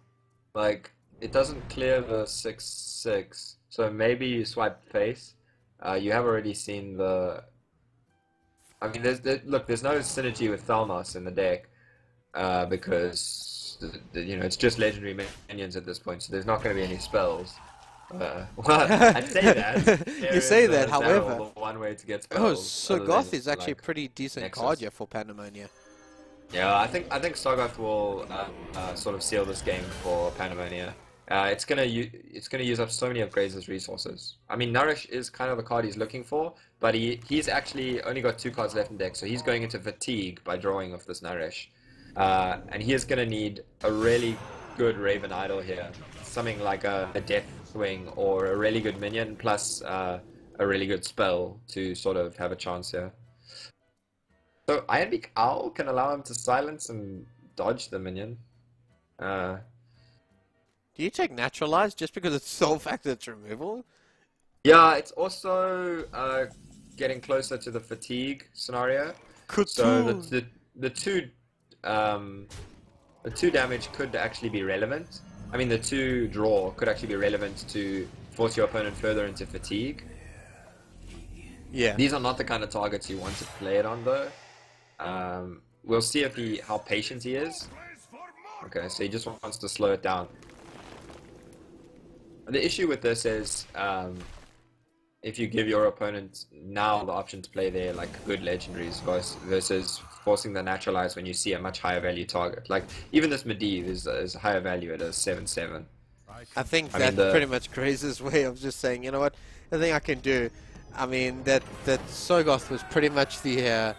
Like, it doesn't clear the 6/6, so maybe you swipe face. You have already seen the... I mean, look, there's no synergy with Thalmos in the deck, because, you know, it's just legendary minions at this point, so there's not going to be any spells. Well, I'd say that. You say that, however... One way to get Oh, spells. so other Goth than, is actually a like, pretty decent Nexus. card here for Pand3m0nia. Yeah, I think Sargoth will sort of seal this game for Pand3m0nia. It's gonna use up so many of Graze's resources. I mean, Nourish is kind of the card he's looking for, but he's actually only got 2 cards left in deck, so he's going into fatigue by drawing off this Nourish, and he is gonna need a really good Raven Idol here, something like a Deathwing or a really good minion plus a really good spell to sort of have a chance here. So Ironbeak Owl can allow him to silence and dodge the minion. Do you take Naturalize just because it's sole fact that it's removal? Yeah, it's also getting closer to the fatigue scenario. So the two damage could actually be relevant. I mean, the 2 draw could actually be relevant to force your opponent further into fatigue. Yeah. These are not the kind of targets you want to play it on, though. We'll see how patient he is. Okay, so he just wants to slow it down. The issue with this is, if you give your opponent now the option to play their like good legendaries versus forcing the Naturalize when you see a much higher value target. Like even this Medivh is higher value at a 7/7. I think that's pretty much Graze's way of just saying, you know what, the thing I can do. I mean that Sargoth was pretty much the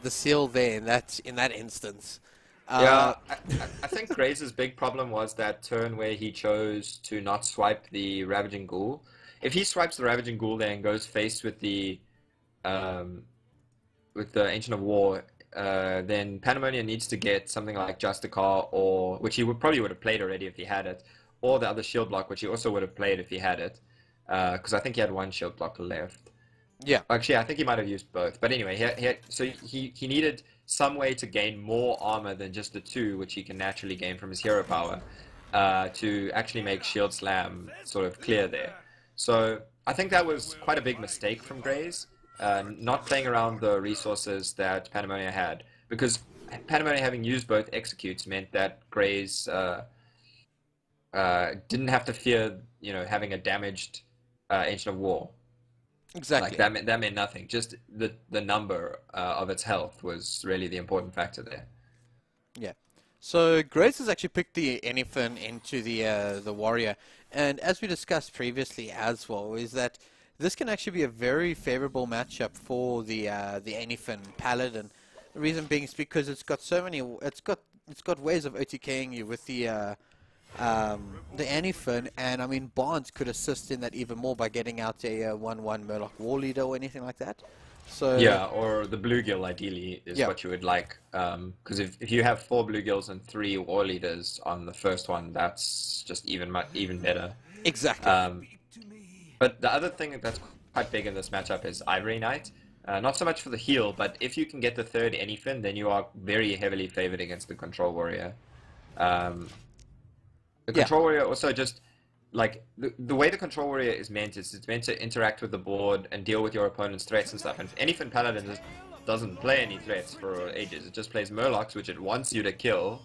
seal there in that instance. Yeah, I think Graze's big problem was that turn where he chose to not swipe the Ravaging Ghoul. If he swipes the Ravaging Ghoul there and goes face with the Ancient of War, then Pand3m0nia needs to get something like Justicar, or which he probably would have played already if he had it, or the other shield block, which he also would have played if he had it, because I think he had 1 shield block left. Yeah. Actually, I think he might have used both. But anyway, he needed some way to gain more armor than just the 2, which he can naturally gain from his hero power, to actually make Shield Slam sort of clear there. So I think that was quite a big mistake from Graze, not playing around the resources that Pand3m0nia had, because Pand3m0nia having used both executes meant that Graze didn't have to fear, having a damaged Ancient of War. Exactly. Like that meant nothing. Just the number of its health was really the important factor there. Yeah. So Grace has actually picked the Anyfin into the warrior, and as we discussed previously as well, is that this can actually be a very favorable matchup for the Anyfin Paladin. The reason being is because it's got so many. It's got ways of OTKing you with the Anyfin, and I mean Barnes could assist in that even more by getting out a 1/1 Murloc War Leader or anything like that. So yeah, or the bluegill ideally is Yeah. what you would like, because if you have 4 bluegills and 3 war leaders on the first one, that's just even better. exactly. But the other thing that's quite big in this matchup is Ivory Knight. Not so much for the heal, but if you can get the third Anyfin, then you are very heavily favored against the Control Warrior. The Control Warrior also just, like, the way the Control Warrior is meant is it's meant to interact with the board and deal with your opponent's threats and stuff. And Anyfin Paladin just doesn't play any threats for ages. It just plays Murlocs, which it wants you to kill.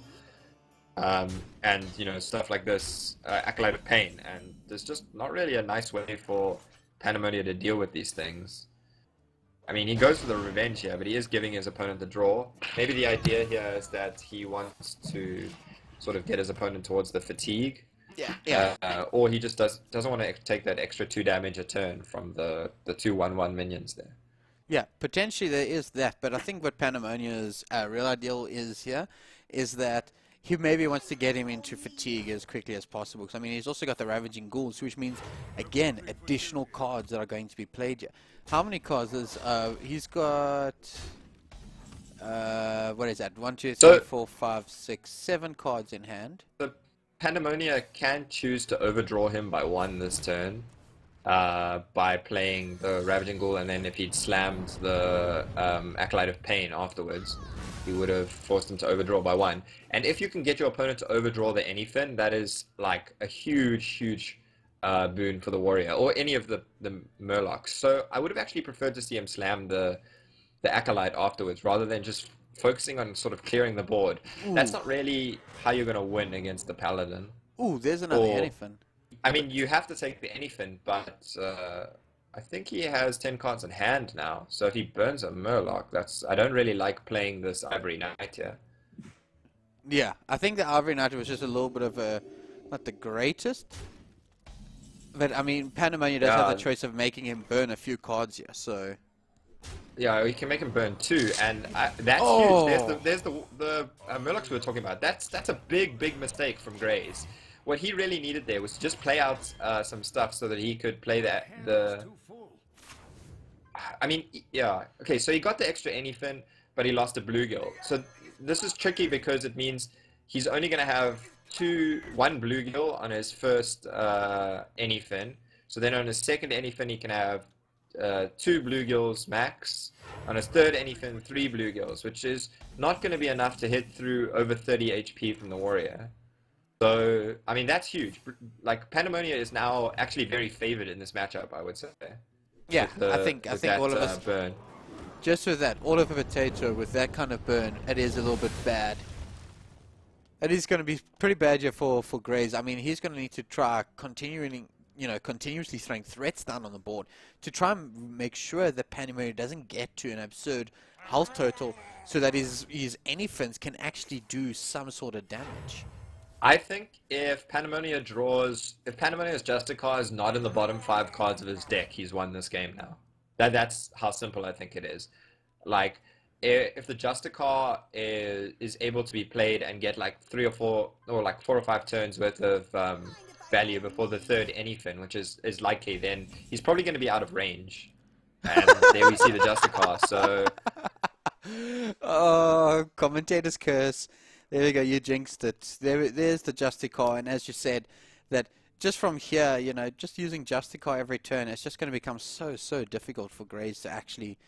And, stuff like this, Acolyte of Pain. And there's just not really a nice way for Pand3m0nia to deal with these things. I mean, he goes for the revenge here, but he is giving his opponent the draw. Maybe the idea here is that he wants to sort of get his opponent towards the fatigue. Yeah. Or he just doesn't want to take that extra 2 damage a turn from the 2/1/1 minions there. Yeah, potentially there is that, but I think what Pand3m0nia's real ideal is here is that he maybe wants to get him into fatigue as quickly as possible. Because I mean, he's also got the Ravaging Ghouls, which means, again, additional cards that are going to be played here. How many cards is he's got? What is that? 1, 2, 3, 4, 5, 6, 7 cards in hand. The Pand3m0nia can choose to overdraw him by 1 this turn by playing the Ravaging Ghoul, and then if he'd slammed the Acolyte of Pain afterwards, he would have forced him to overdraw by 1. And if you can get your opponent to overdraw the Anyfin, that is like a huge boon for the warrior, or any of the Murlocs. So I would have actually preferred to see him slam the Acolyte afterwards, rather than just focusing on sort of clearing the board. Ooh. That's not really how you're going to win against the Paladin. Ooh, there's another Anyfin. I mean, you have to take the Anyfin, but I think he has 10 cards in hand now. So if he burns a Murloc, I don't really like playing this Ivory Knight here. Yeah, I think the Ivory Knight was just a little bit of not the greatest. But I mean, Pand3m0nia does have the choice of making him burn a few cards here, so... Yeah, we can make him burn 2, and that's huge. There's the Murlocs we were talking about. That's a big mistake from Graze. What he really needed there was to just play out some stuff so that he could play the... I mean, yeah. Okay, so he got the extra Anyfin, but he lost a bluegill. So this is tricky because it means he's only going to have one bluegill on his first Anyfin. So then on his second Anyfin, he can have 2 bluegills max. On his third Anyfin, 3 bluegills, which is not going to be enough to hit through over 30 HP from the warrior. So, I mean, that's huge. Like, Pand3m0nia is now actually very favored in this matchup, I would say. Yeah, I think all of us... burn. Just with that, all of a potato, with that kind of burn, it is a little bit bad. It is going to be pretty bad here for Graze. I mean, he's going to need to try continuously throwing threats down on the board to try and make sure that Pand3m0nia doesn't get to an absurd health total so that his Anyfins can actually do some sort of damage. I think if Pand3m0nia's Justicar is not in the bottom 5 cards of his deck, he's won this game now. That's how simple I think it is. Like, if the Justicar is able to be played and get like 3 or 4, or like 4 or 5 turns worth of value before the third Anyfin, which is likely, then he's probably going to be out of range. And there we see the Justicar. So, oh, commentator's curse. There we go, you jinxed it. There's the Justicar, and as you said, that just from here, just using Justicar every turn, it's just going to become so difficult for Graze to actually,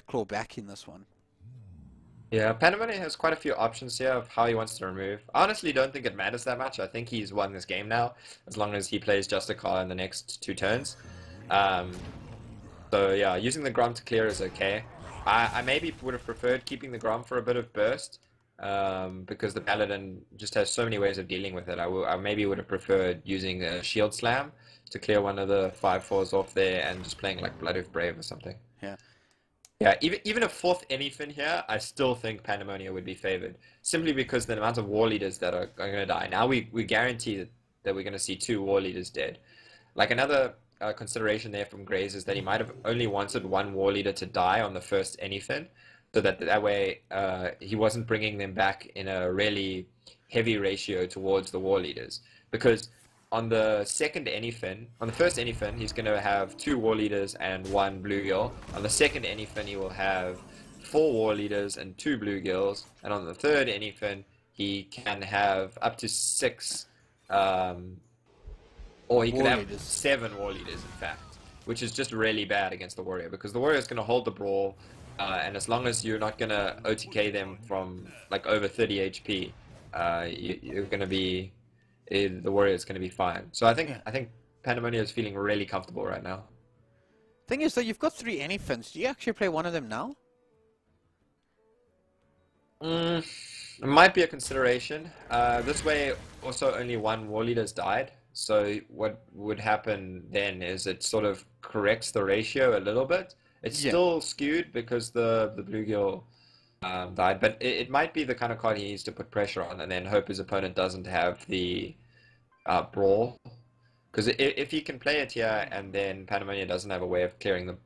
claw back in this one. Yeah, Pand3m0nia has quite a few options here of how he wants to remove. I honestly don't think it matters that much. I think he's won this game now, as long as he plays Justicar in the next 2 turns. So yeah, using the Grom to clear is okay. I maybe would have preferred keeping the Grom for a bit of burst, because the Paladin just has so many ways of dealing with it. I maybe would have preferred using a Shield Slam to clear one of the 5/4s off there and just playing like Blood of Brave or something. Yeah. Yeah, even a fourth anything here, I still think Pand3m0nia would be favored, simply because the amount of war leaders that are going to die. Now we guarantee that we're going to see 2 war leaders dead. Like another consideration there from Graze is that he might have only wanted 1 war leader to die on the first anything, so that way he wasn't bringing them back in a really heavy ratio towards the war leaders. Because on the first anything, he's going to have 2 war leaders and 1 bluegill. On the second anything, he will have 4 war leaders and 2 bluegills. And on the third anything, he can have up to 6, or he could have 7 war leaders, in fact, which is just really bad against the warrior, because the warrior is going to hold the brawl, and as long as you're not going to OTK them from like over 30 HP, you're going to be, the warrior is going to be fine. So I think Pand3m0nia is feeling really comfortable right now. Thing is, though, you've got 3 anyfins. Do you actually play one of them now? It might be a consideration. This way, also only 1 war leader's died. So what would happen then is it sort of corrects the ratio a little bit. It's still skewed because the bluegill died, but it might be the kind of card he needs to put pressure on and then hope his opponent doesn't have the brawl. Because if he can play it here and then Pand3m0nia doesn't have a way of clearing the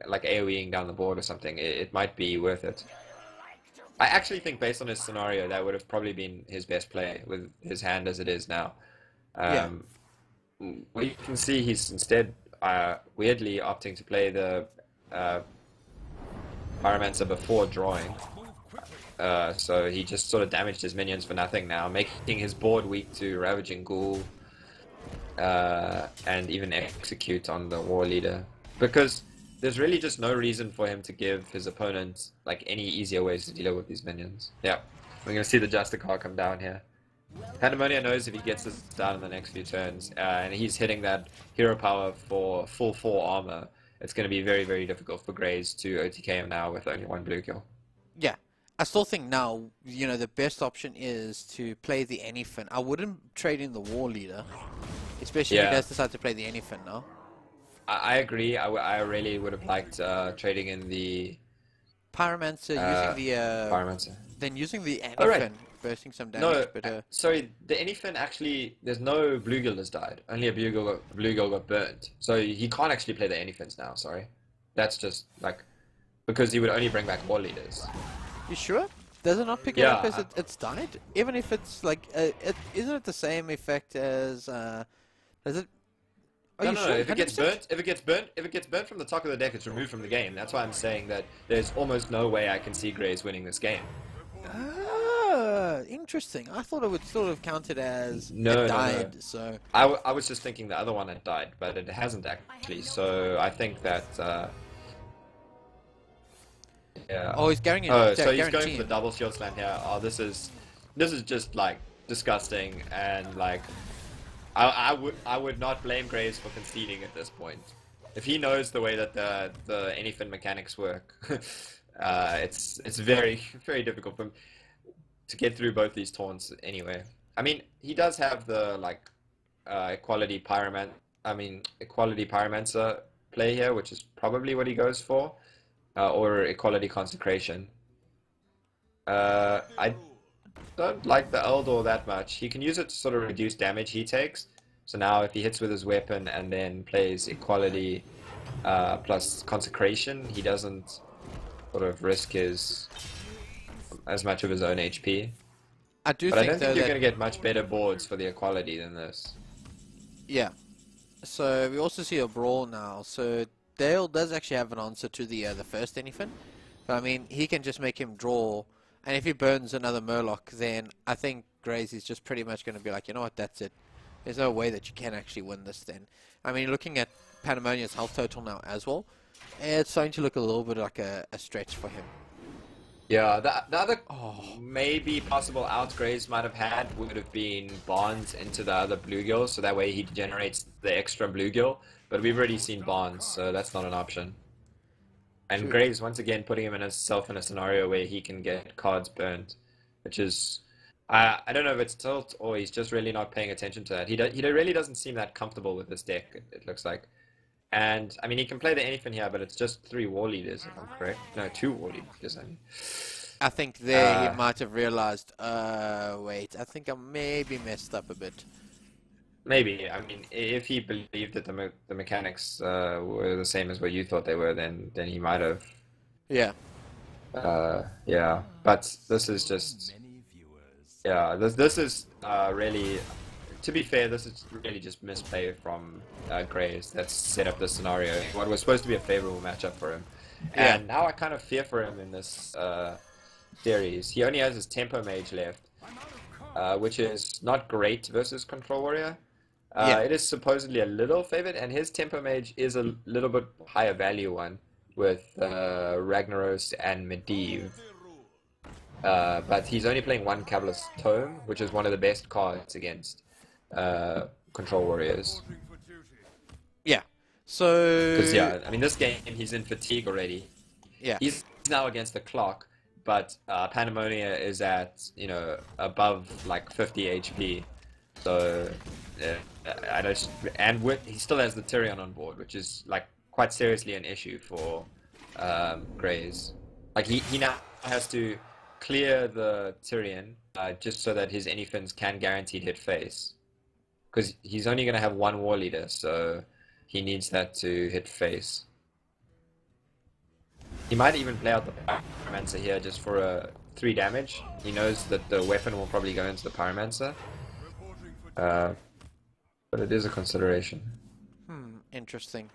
like AoEing down the board or something, it might be worth it. I actually think based on his scenario that would have probably been his best play with his hand as it is now. Well, you can see he's instead weirdly opting to play the Pyromancer before drawing. So he just sort of damaged his minions for nothing now, making his board weak to Ravaging Ghoul and even Execute on the War Leader. Because there's really just no reason for him to give his opponent like any easier ways to deal with these minions. Yeah, we're going to see the Justicar come down here. Pand3m0nia knows if he gets this down in the next few turns, and he's hitting that hero power for full 4 armor, it's going to be very, very difficult for Graze to OTK him now with only 1 bluegill. Yeah. I still think now, you know, the best option is to play the anyfin. I wouldn't trade in the war leader, especially if he does decide to play the anyfin now. I agree. I really would have liked trading in the Pyromancer using the Pyromancer. Then using the anyfin, bursting some damage. No, sorry, the anyfin actually, there's no bluegill has died. Only a bluegill got burnt. So he can't actually play the anyfins now, sorry. That's just like, because he would only bring back war leaders. You sure? Does it not pick it up as it's died? Even if it's like, isn't it the same effect as, does it? No, no, if it gets burnt from the top of the deck, it's removed from the game. That's why I'm saying that there's almost no way I can see Graze winning this game. Ah, interesting. I thought it would sort of count it as it died. No. So I was just thinking the other one had died, but it hasn't actually. So I think that. Yeah. Oh, he's going in. Oh, so he's going for the double shield slam here. Oh, this is just like disgusting, and like I would not blame Graze for conceding at this point. If he knows the way that the anyfin mechanics work, it's very, very difficult for him to get through both these taunts anyway. I mean, he does have the like equality pyromancer play here, which is probably what he goes for, or equality consecration. I don't like the Eldor that much. He can use it to sort of reduce damage he takes. So now if he hits with his weapon and then plays equality plus consecration, he doesn't sort of risk as much of his own HP. I don't think you're going to get much better boards for the equality than this. Yeah. So we also see a brawl now. So Dale does actually have an answer to the first anyfin. But I mean, he can just make him draw. And if he burns another Murloc, then I think Graze is just pretty much going to be like, you know what, that's it. There's no way that you can actually win this then. I mean, looking at Pand3m0nia's health total now as well, it's starting to look a little bit like a stretch for him. Yeah, the other maybe possible out Graze might have had would have been Bonds into the other bluegill, so that way he generates the extra bluegill. But we've already seen Bonds, so that's not an option. And Graze, once again, putting himself in a scenario where he can get cards burnt. which is I don't know if it's tilt or he's just really not paying attention to that. He really doesn't seem that comfortable with this deck. It looks like, and I mean he can play the anything here, but it's just 3 war leaders if I'm correct. No, 2 war leaders. I mean. I think there he might have realized. Wait, I think I maybe messed up a bit. Maybe. I mean, if he believed that the mechanics were the same as what you thought they were, then he might have. Yeah. Yeah. But this is just. Yeah. This is really. To be fair, this is really just misplay from Graze that's set up this scenario. What was supposed to be a favorable matchup for him, and now I kind of fear for him in this series. He only has his Tempo Mage left, which is not great versus Control Warrior. It is supposedly a little favored, and his Tempo Mage is a little bit higher value one with Ragnaros and Medivh. But he's only playing 1 Cabalist Tome, which is one of the best cards against Control Warriors. Yeah. So. Because I mean this game he's in fatigue already. Yeah. He's now against the clock, but Pand3m0nia is at above like 50 HP. So he still has the Tyrion on board, which is like quite seriously an issue for Graze. Like he now has to clear the Tyrion just so that his anyfins can guaranteed hit face, because he's only going to have 1 war leader, so he needs that to hit face. He might even play out the Pyromancer here just for a 3 damage. He knows that the weapon will probably go into the Pyromancer. But it is a consideration. Interesting.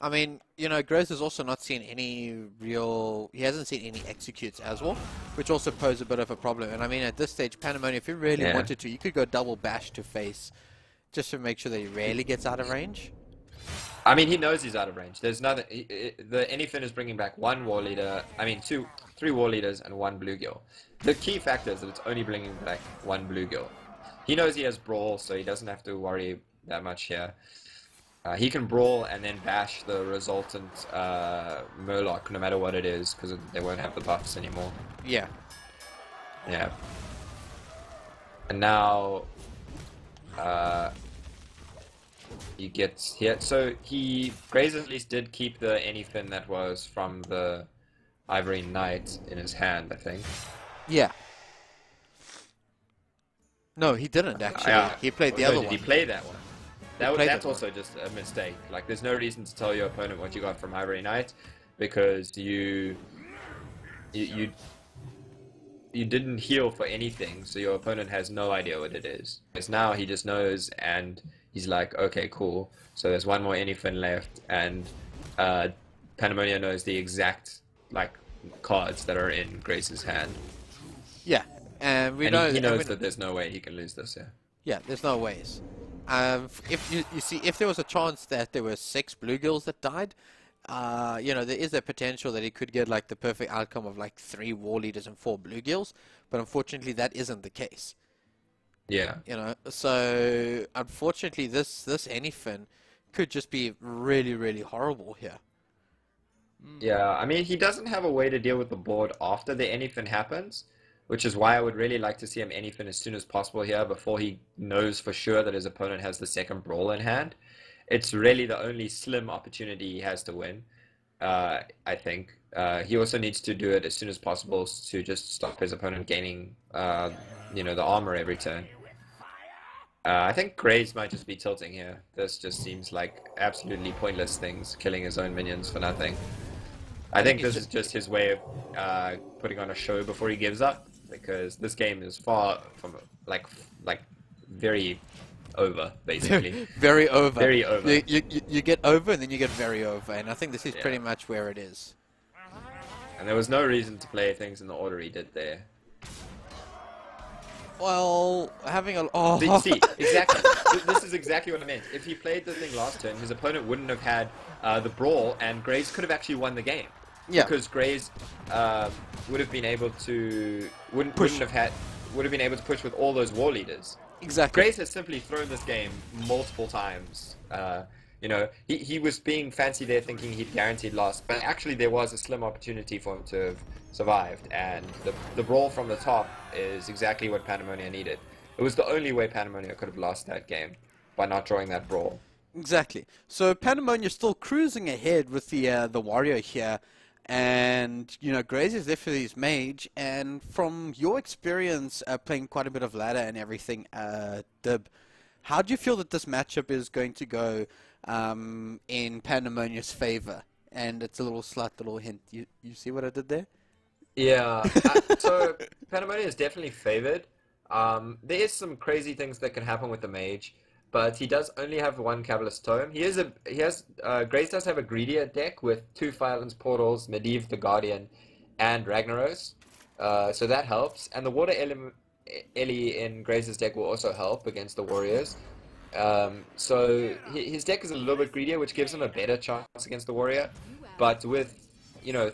I mean, you know, Graze has also not seen any real... He hasn't seen any executes as well, which also pose a bit of a problem. And I mean, at this stage, Pand3m0nia, if you really wanted to, you could go double bash to face, just to make sure that he rarely gets out of range. I mean, he knows he's out of range. There's nothing... The anyfin is bringing back 1 war leader... I mean, 3 war leaders and 1 bluegill. The key factor is that it's only bringing back 1 bluegill. He knows he has Brawl, so he doesn't have to worry that much here. He can Brawl and then bash the resultant Murloc, no matter what it is, because they won't have the buffs anymore. Yeah. Yeah. And now... he gets here. So Graze at least did keep the anyfin that was from the Ivory Knight in his hand, I think. Yeah. No, he didn't actually. He played the other one. Did he play that one? That's also just a mistake. Like, there's no reason to tell your opponent what you got from Ivory Knight, because you didn't heal for anything, so your opponent has no idea what it is. Because now he just knows, and he's like, okay, cool. So there's 1 more anyfin left, and Pand3m0nia knows the exact like cards that are in Grace's hand. Yeah, and he knows that there's no way he can lose this. Yeah. Yeah, there's no ways. If you see, if there was a chance that there were 6 bluegills that died, you know, there is a potential that he could get like the perfect outcome of like 3 war leaders and 4 bluegills, but unfortunately that isn't the case. Yeah. You know, so unfortunately this anyfin could just be really, really horrible here. Yeah, I mean, he doesn't have a way to deal with the board after the anyfin happens, which is why I would really like to see him anyfin as soon as possible here before he knows for sure that his opponent has the second Brawl in hand. It's really the only slim opportunity he has to win, I think. He also needs to do it as soon as possible to just stop his opponent gaining, you know, the armor every turn. I think Graze might just be tilting here. This just seems like absolutely pointless things, killing his own minions for nothing. I think this is just his way of putting on a show before he gives up, because this game is far from like very over, basically. Very over. Very over. You get over and then you get very over, and I think this is pretty much where it is. And there was no reason to play things in the order he did there. Well, having a... See, exactly. This is exactly what I meant. If he played the thing last turn, his opponent wouldn't have had the Brawl, and Graze could have actually won the game. Yeah. Because Graze would have been able to... would have been able to push with all those war leaders. Exactly. Graze has simply thrown this game multiple times. You know, he was being fancy there, thinking he'd guaranteed loss, but actually there was a slim opportunity for him to have survived, and the brawl from the top is exactly what Pand3m0nia needed. It was the only way Pand3m0nia could have lost that game, by not drawing that brawl. Exactly. So Pand3m0nia still cruising ahead with the warrior here, and you know Graze is there for his mage. And from your experience playing quite a bit of ladder and everything, Dib, how do you feel that this matchup is going to go in Pand3m0nia's favor? And it's a little slight little hint. You see what I did there? Yeah. So Pand3m0nia is definitely favored. There is some crazy things that can happen with the mage, but he does only have one Cabalist Tome. Grace does have a greedier deck with 2 Violence Portals, Medivh the Guardian, and Ragnaros. So that helps. And the Water Ellie in Grace's deck will also help against the Warriors. So his deck is a little bit greedier, which gives him a better chance against the Warrior. But with, you know,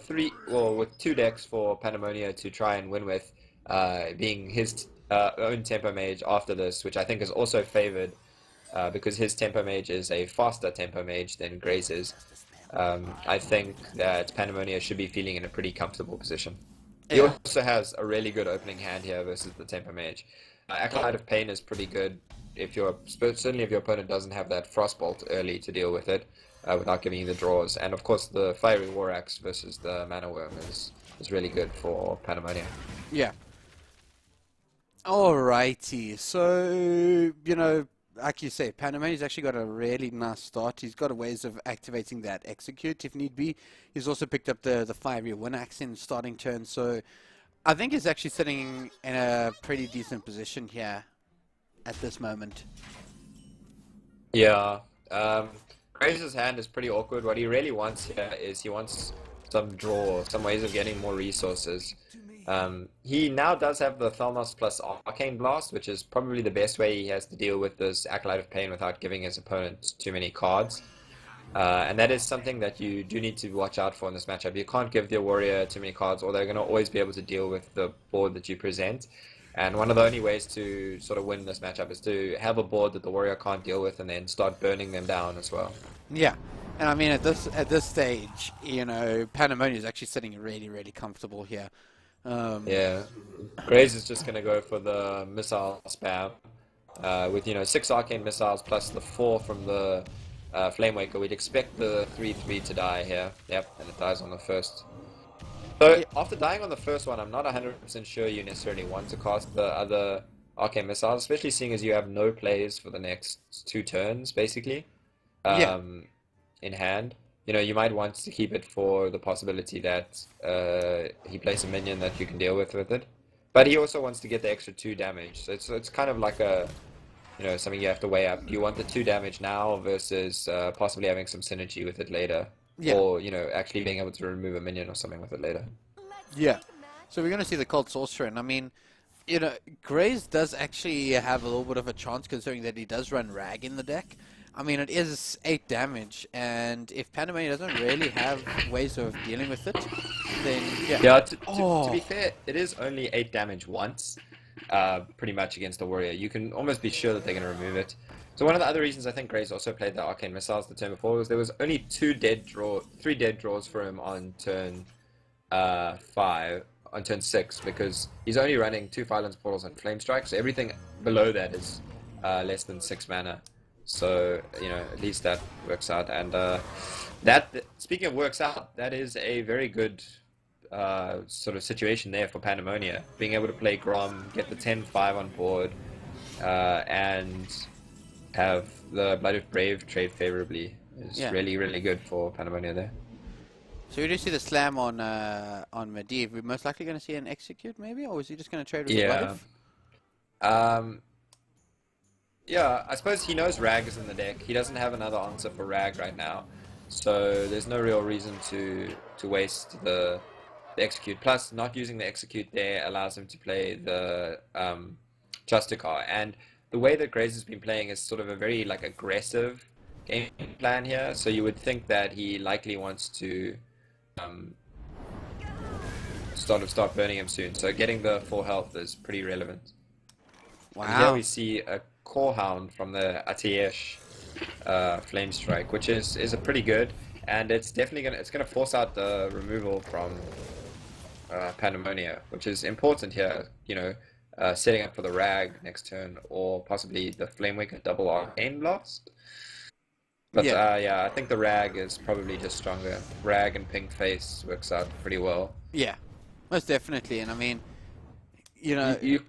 with 2 decks for Pand3m0nia to try and win with, being his own Tempo Mage after this, which I think is also favored, because his Tempo Mage is a faster Tempo Mage than Graze's. I think that Pand3m0nia should be feeling in a pretty comfortable position. He also has a really good opening hand here versus the Tempo Mage. Acolyte of Pain is pretty good certainly if your opponent doesn't have that Frostbolt early to deal with it, without giving you the draws. And of course the Fiery War Axe versus the Mana Worm is really good for Pand3m0nia. Yeah. Alrighty. So, you know, like you say, Pand3m0nia's actually got a really nice start. He's got ways of activating that execute if need be. He's also picked up the Fiery Wind Axe in starting turn, so I think he's actually sitting in a pretty decent position here at this moment. Yeah. Graze's hand is pretty awkward. What he really wants here is he wants some draw, some ways of getting more resources. He now does have the Thalmos plus Arcane Blast, which is probably the best way he has to deal with this Acolyte of Pain without giving his opponent too many cards. And that is something that you do need to watch out for in this matchup. You can't give the Warrior too many cards, or they're going to always be able to deal with the board that you present. And one of the only ways to sort of win this matchup is to have a board that the Warrior can't deal with and then start burning them down as well. Yeah. And I mean, at this stage, you know, Pand3m0nia is actually sitting really, really comfortable here. Yeah, Graze is just going to go for the missile spam with, you know, 6 arcane missiles plus the 4 from the Flamewaker. We'd expect the 3/3 to die here. Yep, and it dies on the first. So after dying on the first one, I'm not 100% sure you necessarily want to cast the other arcane missiles, especially seeing as you have no plays for the next 2 turns, basically, in hand. You know, you might want to keep it for the possibility that he plays a minion that you can deal with it. But he also wants to get the extra 2 damage. So it's kind of like a, you know, something you have to weigh up. Do you want the 2 damage now versus possibly having some synergy with it later? Yeah. Or, you know, actually being able to remove a minion or something with it later. Yeah. So we're going to see the Cult Sorcerer. And I mean, you know, Graze does actually have a little bit of a chance considering that he does run Rag in the deck. I mean, it is 8 damage, and if Pand3m0nia doesn't really have ways of dealing with it, then yeah. Yeah, to be fair, it is only 8 damage once, pretty much against the Warrior. You can almost be sure that they're going to remove it. So one of the other reasons I think Graze also played the Arcane Missiles the turn before was there was only 3 dead draws for him on turn 6, because he's only running 2 Violence Portals and Flame Strikes. So everything below that is less than 6 mana. So, you know, at least that works out. And speaking of works out, that is a very good sort of situation there for Pand3m0nia. Being able to play Grom, get the 10-5 on board, and have the Blood of Brave trade favorably is really, really good for Pand3m0nia there. So we do see the slam on Medivh. We're most likely going to see an execute, maybe? Or is he just going to trade with the Blood? Yeah, I suppose he knows Rag is in the deck. He doesn't have another answer for Rag right now, so there's no real reason to waste the execute. Plus, not using the execute there allows him to play the Justicar. And the way that Graze has been playing is sort of a very aggressive game plan here. So you would think that he likely wants to start burning him soon. So getting the full health is pretty relevant. Wow. And here we see a Core Hound from the Atiesh Flame Strike, which is a pretty good, and it's definitely gonna force out the removal from Pand3m0nia, which is important here. You know, setting up for the Rag next turn, or possibly the Flamewaker double Arcane Blast. But yeah, I think the Rag is probably just stronger. Rag and Pink Face works out pretty well. Yeah, most definitely. And I mean, you know, you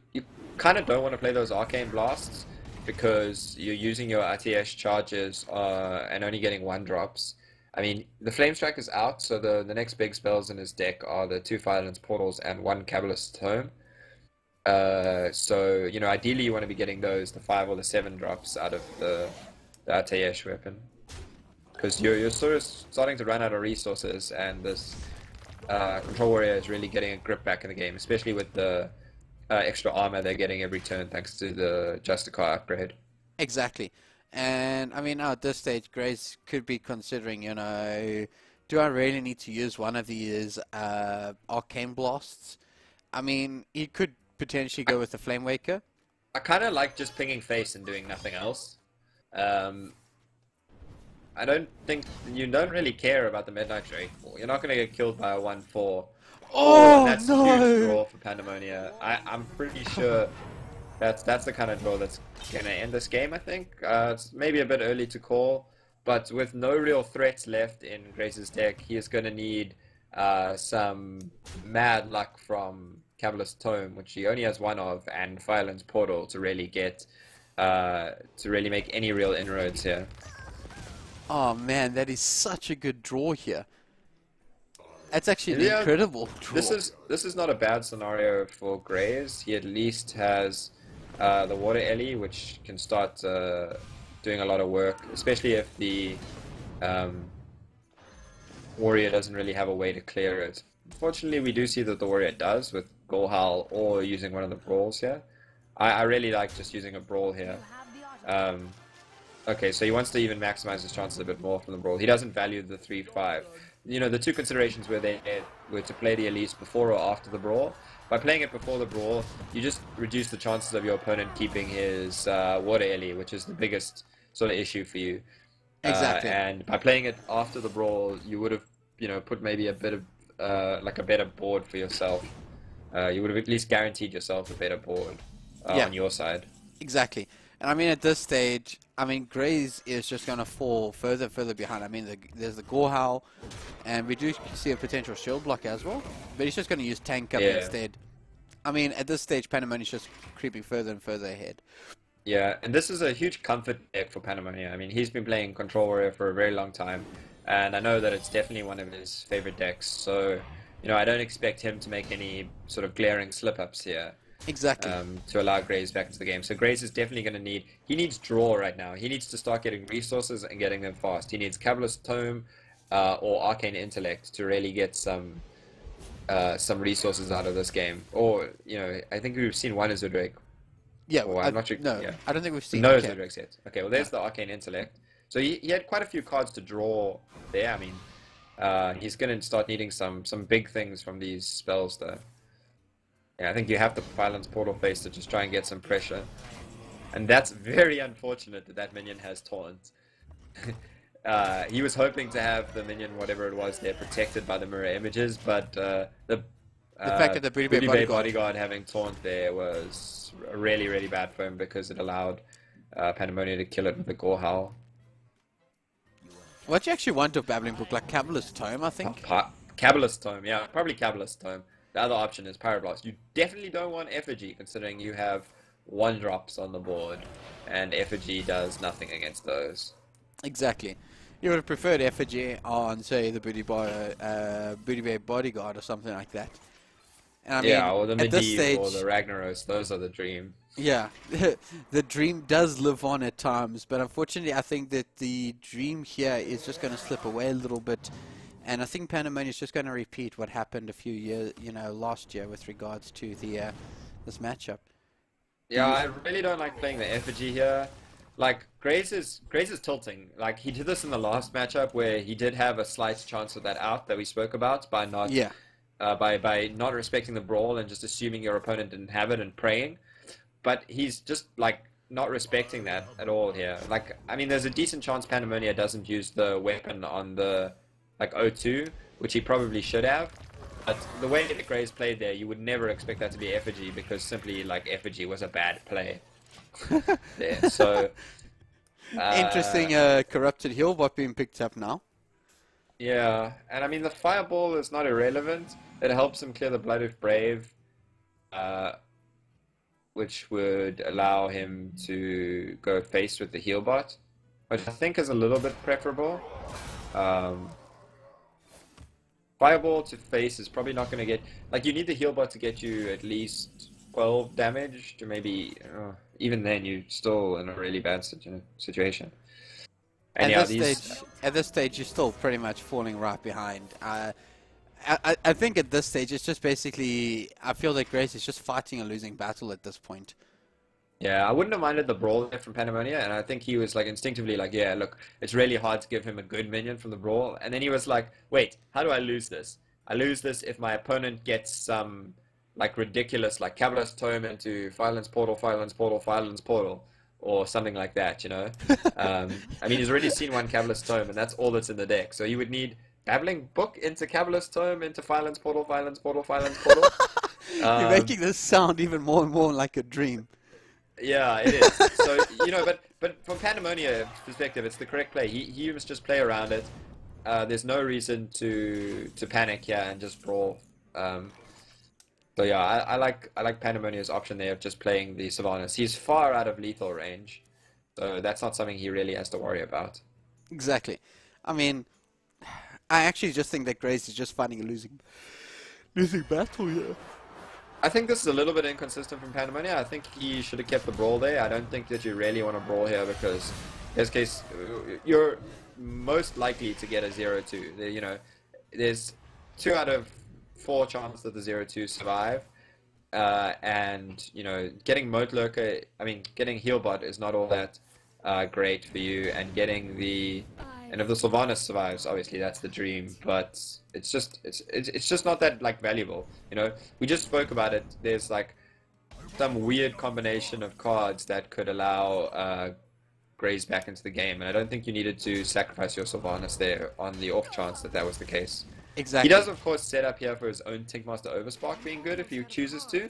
kind of don't want to play those Arcane Blasts because you're using your RTS charges and only getting 1-drops. I mean, the Flame Strike is out, so the next big spells in his deck are the 2 Violence Portals and 1 Cabalist Tome. So, you know, ideally you want to be getting those, the 5 or the 7 drops out of the RTS weapon. Because you're sort of starting to run out of resources, and this Control Warrior is really getting a grip back in the game, especially with the extra armor they're getting every turn thanks to the Justicar upgrade. exactly. And I mean, now at this stage, Graze could be considering, you know, do I really need to use one of these Arcane Blasts? I mean, he could potentially go with the Flamewaker. I kind of like just pinging face and doing nothing else. I don't think you don't really care about the Midnight Drake. You're not going to get killed by a 1/4. Oh, that's no! a huge draw for Pand3m0nia. I'm pretty sure that's the kind of draw that's going to end this game, I think. It's maybe a bit early to call, but with no real threats left in Grace's deck, he is going to need some mad luck from Cabalist Tome, which he only has 1 of, and Violence Portal to really get to really make any real inroads here. Oh man, that is such a good draw here. That's actually an incredible draw. This is not a bad scenario for Graze. He at least has the Water Ellie, which can start doing a lot of work, especially if the Warrior doesn't really have a way to clear it. Unfortunately, we do see that the Warrior does with Gorehowl or using one of the Brawls here. I really like just using a Brawl here. Okay, so he wants to even maximize his chances a bit more from the Brawl. He doesn't value the 3/5. You know, the two considerations were to play the Elise before or after the Brawl. By playing it before the Brawl, you just reduce the chances of your opponent keeping his Water Ellie, which is the biggest sort of issue for you. Exactly. And by playing it after the Brawl, you would have, you know, put maybe a bit of, like a better board for yourself. You would have at least guaranteed yourself a better board on your side. Exactly. And I mean, at this stage, I mean, Graze is just going to fall further and further behind. I mean, there's the Gorehowl, and we do see a potential shield block as well, but he's just going to use Tank Up instead. I mean, at this stage, Pand3m0nia is just creeping further and further ahead. Yeah, and this is a huge comfort deck for Pand3m0nia. I mean, he's been playing Control Warrior for a very long time, and I know that it's definitely one of his favorite decks, so, you know, I don't expect him to make any sort of glaring slip-ups here. Exactly. To allow Graze back into the game. So Graze is definitely going to need... He needs draw right now. He needs to start getting resources and getting them fast. He needs Cabalist Tome or Arcane Intellect to really get some resources out of this game. Or, you know, I think we've seen one Drake. Yeah, I'm not sure. No, yeah. I don't think we've seen no Drakes yet. Okay, well, there's the Arcane Intellect. So he had quite a few cards to draw there. I mean, he's going to start needing some big things from these spells, though. Yeah, I think you have the Violence Portal face to just try and get some pressure. And that's very unfortunate that minion has Taunt. He was hoping to have the minion, whatever it was, there protected by the mirror images, but the fact that the Booty Bay Bodyguard having Taunt there was really, really bad for him because it allowed Pand3m0nia to kill it with the Gorehowl. What do you actually want of Babbling Brook? Like Cabalist Tome, I think? Cabalist Tome, yeah, probably Cabalist Tome. The other option is Pyroblast. You definitely don't want Effigy, considering you have 1-drops on the board, and Effigy does nothing against those. Exactly. You would have preferred Effigy on, say, the Booty Bay Bodyguard or something like that. And I mean, or the at this Medivh or stage, the Ragnaros, those are the dream. Yeah, the dream does live on at times, but unfortunately I think that the dream here is just going to slip away a little bit. And I think Pand3m0nia is just going to repeat what happened a few years, last year with regards to the this matchup. Yeah, I really don't like playing the Effigy here. Like, Graze is tilting. Like, he did this in the last matchup where he did have a slight chance of that out that we spoke about by not by not respecting the Brawl and just assuming your opponent didn't have it and praying. But he's just, like, not respecting that at all here. Like, I mean, there's a decent chance Pand3m0nia doesn't use the weapon on the, like, O2, which he probably should have. But the way that Graze played there, you would never expect that to be Effigy, because simply, like, Effigy was a bad play there. So, Interesting corrupted heal bot being picked up now. yeah, and I mean, the Fireball is not irrelevant. It helps him clear the Blood of Brave, which would allow him to go face with the heal bot, which I think is a little bit preferable. Fireball to face is probably not going to get... Like, you need the heal bot to get you at least 12 damage to maybe... even then, you're still in a really bad situation. And At this stage, you're still pretty much falling right behind. I think at this stage, it's just basically... I feel that Grace is just fighting a losing battle at this point. Yeah, I wouldn't have minded the brawl there from Pand3m0nia, and I think he was like instinctively like, yeah, look, it's really hard to give him a good minion from the brawl. And then he was like, wait, how do I lose this? I lose this if my opponent gets some like ridiculous like Cabalist Tome into Violence Portal, Violence Portal, Violence Portal, or something like that, you know? I mean, he's already seen one Cabalist Tome, and that's all that's in the deck. So he would need Babbling Book into Cabalist Tome into Violence Portal, Violence Portal, Violence Portal. You're making this sound even more and more like a dream. Yeah, it is. So, you know, but from Pand3m0nia perspective, it's the correct play. He must just play around it. There's no reason to panic here and just brawl. So yeah, I like Pand3m0nia's option there of just playing the Sylvanas. He's far out of lethal range, so that's not something he really has to worry about. Exactly. I mean, I actually just think that Grace is just fighting a losing battle here. I think this is a little bit inconsistent from Pand3m0nia. I think he should have kept the brawl there. I don't think that you really want to brawl here because, in this case, you're most likely to get a 0-2. You know, there's 2 out of 4 chances that the 0-2 survive. And, you know, getting Moat Lurker, I mean, getting Healbot is not all that great for you. And getting the... And if the Sylvanas survives, obviously that's the dream, but it's just not that like valuable. You know, we just spoke about it. There's like some weird combination of cards that could allow Graze back into the game, and I don't think you needed to sacrifice your Sylvanas there on the off chance that that was the case. Exactly. He does of course set up here for his own Tinkmaster Overspark being good if he chooses to.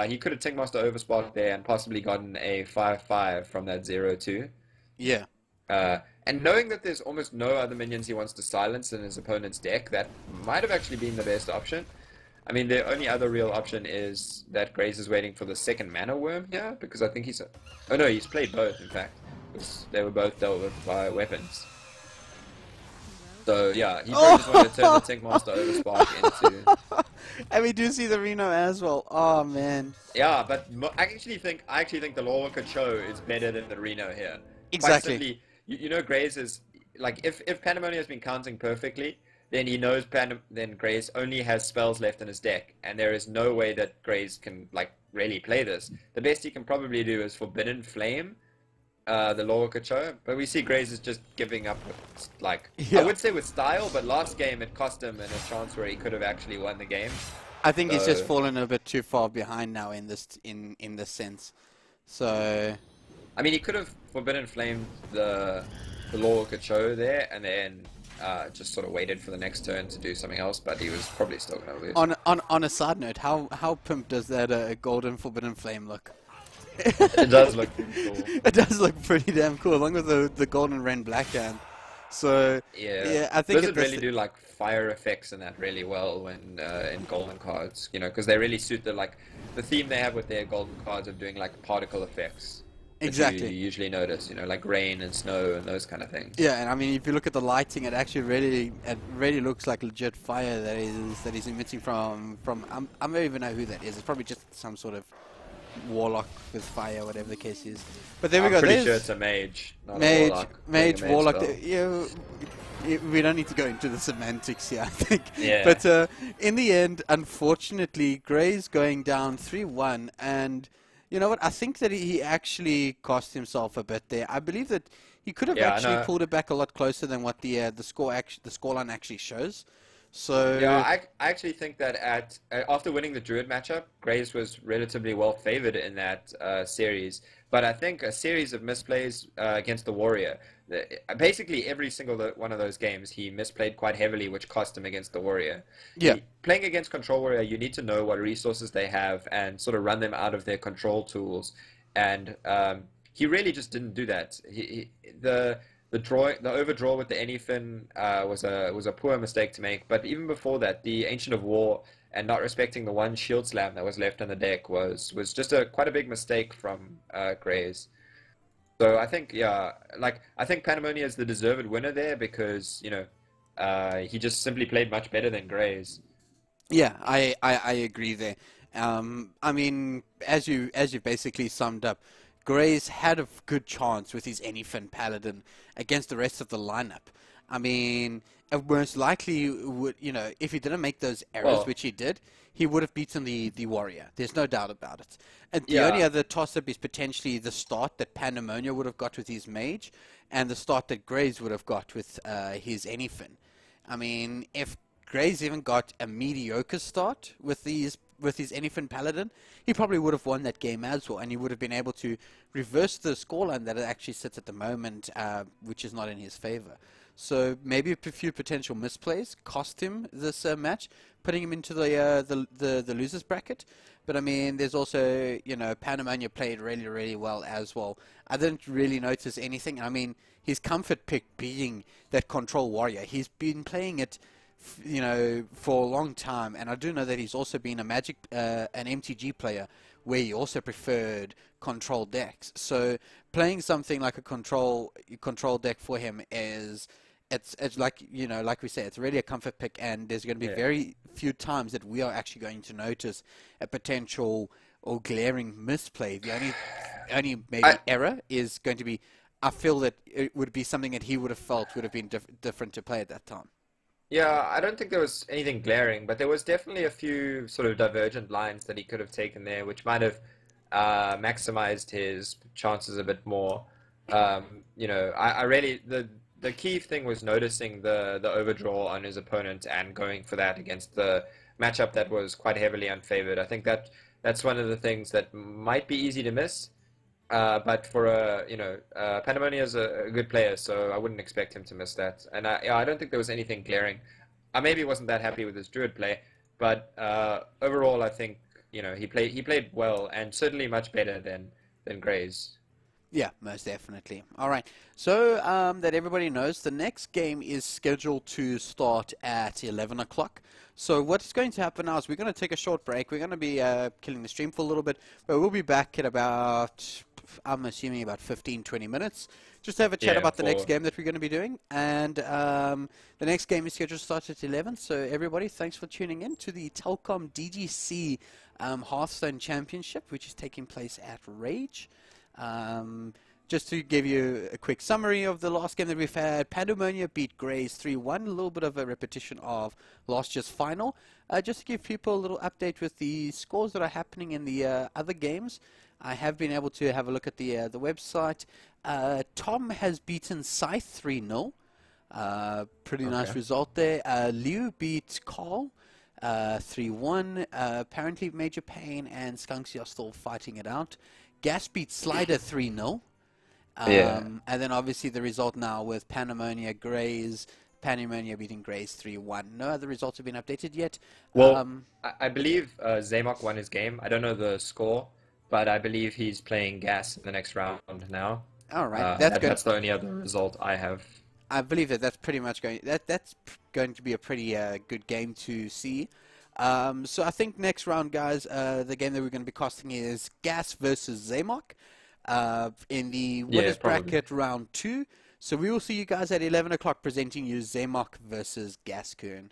He could have Tinkmaster Overspark there and possibly gotten a 5/5 from that 0-2. Yeah. And knowing that there's almost no other minions he wants to silence in his opponent's deck, that might have actually been the best option. I mean, the only other real option is that Graze is waiting for the second Mana Worm here, because I think he's... Oh no, he's played both, in fact. They were both dealt with by weapons. So, yeah, he probably just wanted to turn the Tinkmaster Overspark into... And we do see the Reno as well. Oh, man. Yeah, but I actually think the Lorca Cho is better than the Reno here. Exactly. Quite simply, you know, Graze is like if Pand3m0nia has been counting perfectly, then he knows then Graze only has spells left in his deck, and there is no way that Graze can like really play this. The best he can probably do is Forbidden Flame, the Lorca Cho, but we see Graze is just giving up with, like, I would say with style, but last game it cost him a chance where he could have actually won the game. I think he's just fallen a bit too far behind now in this sense. So I mean, he could have Forbidden Flamed the Lorca Cho there, and then just sort of waited for the next turn to do something else, but he was probably still going to lose. On a side note, how pimp does that golden Forbidden Flame look? It does look pretty cool. It does look pretty damn cool, along with the golden Ren Black Hand. So yeah, I think Blizzard really do like fire effects in that really well when in golden cards, you know, because they really suit the theme they have with their golden cards of doing like particle effects. Exactly. You usually notice, you know, like rain and snow and those kind of things. Yeah, and I mean, if you look at the lighting, it actually really looks like legit fire that is emitting from. I don't even know who that is. It's probably just some sort of warlock with fire, whatever the case is. But there we go. I'm pretty sure it's a mage, not a warlock. Mage, warlock. We don't need to go into the semantics here, I think. Yeah. But in the end, unfortunately, Graze going down 3-1, and you know what? I think that he actually cost himself a bit there. I believe that he could have actually pulled it back a lot closer than what the scoreline actually shows. So Yeah, I actually think that after winning the Druid matchup, Graze was relatively well favored in that series. But I think a series of misplays against the Warrior, basically every single one of those games, he misplayed quite heavily, which cost him against the Warrior. yeah, Playing against Control Warrior, you need to know what resources they have and sort of run them out of their control tools. And he really just didn't do that. The overdraw with the Anyfin was a poor mistake to make. But even before that, the Ancient of War and not respecting the one shield slam that was left on the deck was just quite a big mistake from Graze. So I think I think Pand3m0nia is the deserved winner there because he just simply played much better than Graze. yeah, I agree there. I mean, as you basically summed up, Graze had a good chance with his Anyfin Paladin against the rest of the lineup. I mean, most likely would, if he didn't make those errors, which he did, he would have beaten the Warrior. There's no doubt about it. And the only other toss-up is potentially the start that Pand3m0nia would have got with his Mage, and the start that Graze would have got with his Anyfin. I mean, if Graze even got a mediocre start with his Anyfin Paladin, he probably would have won that game as well, and he would have been able to reverse the scoreline that it actually sits at the moment, which is not in his favor. So maybe a few potential misplays cost him this match, putting him into the losers bracket. But I mean, there's also Pand3m0nia played really, really well as well. I didn't really notice anything. I mean, his comfort pick being that Control Warrior, he's been playing it for a long time, and I do know that he's also been an MTG player where he also preferred control decks. So playing something like a control deck for him it's like like we said, it's really a comfort pick, and there's going to be very few times that we are actually going to notice a potential or glaring misplay. The only maybe error is going to be, I feel that it would be something that he would have felt would have been different to play at that time. Yeah, I don't think there was anything glaring, but there was definitely a few sort of divergent lines that he could have taken there, which might have maximized his chances a bit more. I really the key thing was noticing the overdraw on his opponent and going for that against the matchup that was quite heavily unfavored. I think that's one of the things that might be easy to miss. But for Pand3m0nia is a good player, so I wouldn't expect him to miss that. And I don't think there was anything glaring. I maybe wasn't that happy with his Druid play, but overall I think he played well and certainly much better than Graze. Yeah, most definitely. All right. So that everybody knows, the next game is scheduled to start at 11 o'clock. So what's going to happen now is we're going to take a short break. We're going to be killing the stream for a little bit, but we'll be back at about, I'm assuming, about 15-20 minutes. Just to have a chat about the next game that we're going to be doing. And the next game is scheduled to start at 11. So everybody, thanks for tuning in to the Telkom DGC Hearthstone Championship, which is taking place at Rage. Just to give you a quick summary of the last game that we've had, Pand3m0nia beat Graze 3-1, a little bit of a repetition of last year's final. Just to give people a little update with the scores that are happening in the other games, I have been able to have a look at the website. Tom has beaten Scythe 3-0. Pretty nice result there. Liu beat Carl 3-1. Apparently Major Pain and Skunksy are still fighting it out. Gas beat Slider 3-0. And then obviously the result now with Pand3m0nia, Graze, Pand3m0nia beating Graze 3-1. No other results have been updated yet. Well, I believe Zaymok won his game. I don't know the score, but I believe he's playing Gas in the next round now. All right, that's the only other result I have. I believe that's pretty much that's going to be a pretty good game to see. So I think next round, guys, the game that we're going to be casting is Gas versus Zaymok in the winners bracket round 2. So we will see you guys at 11 o'clock presenting you Zaymok versus Gaskern.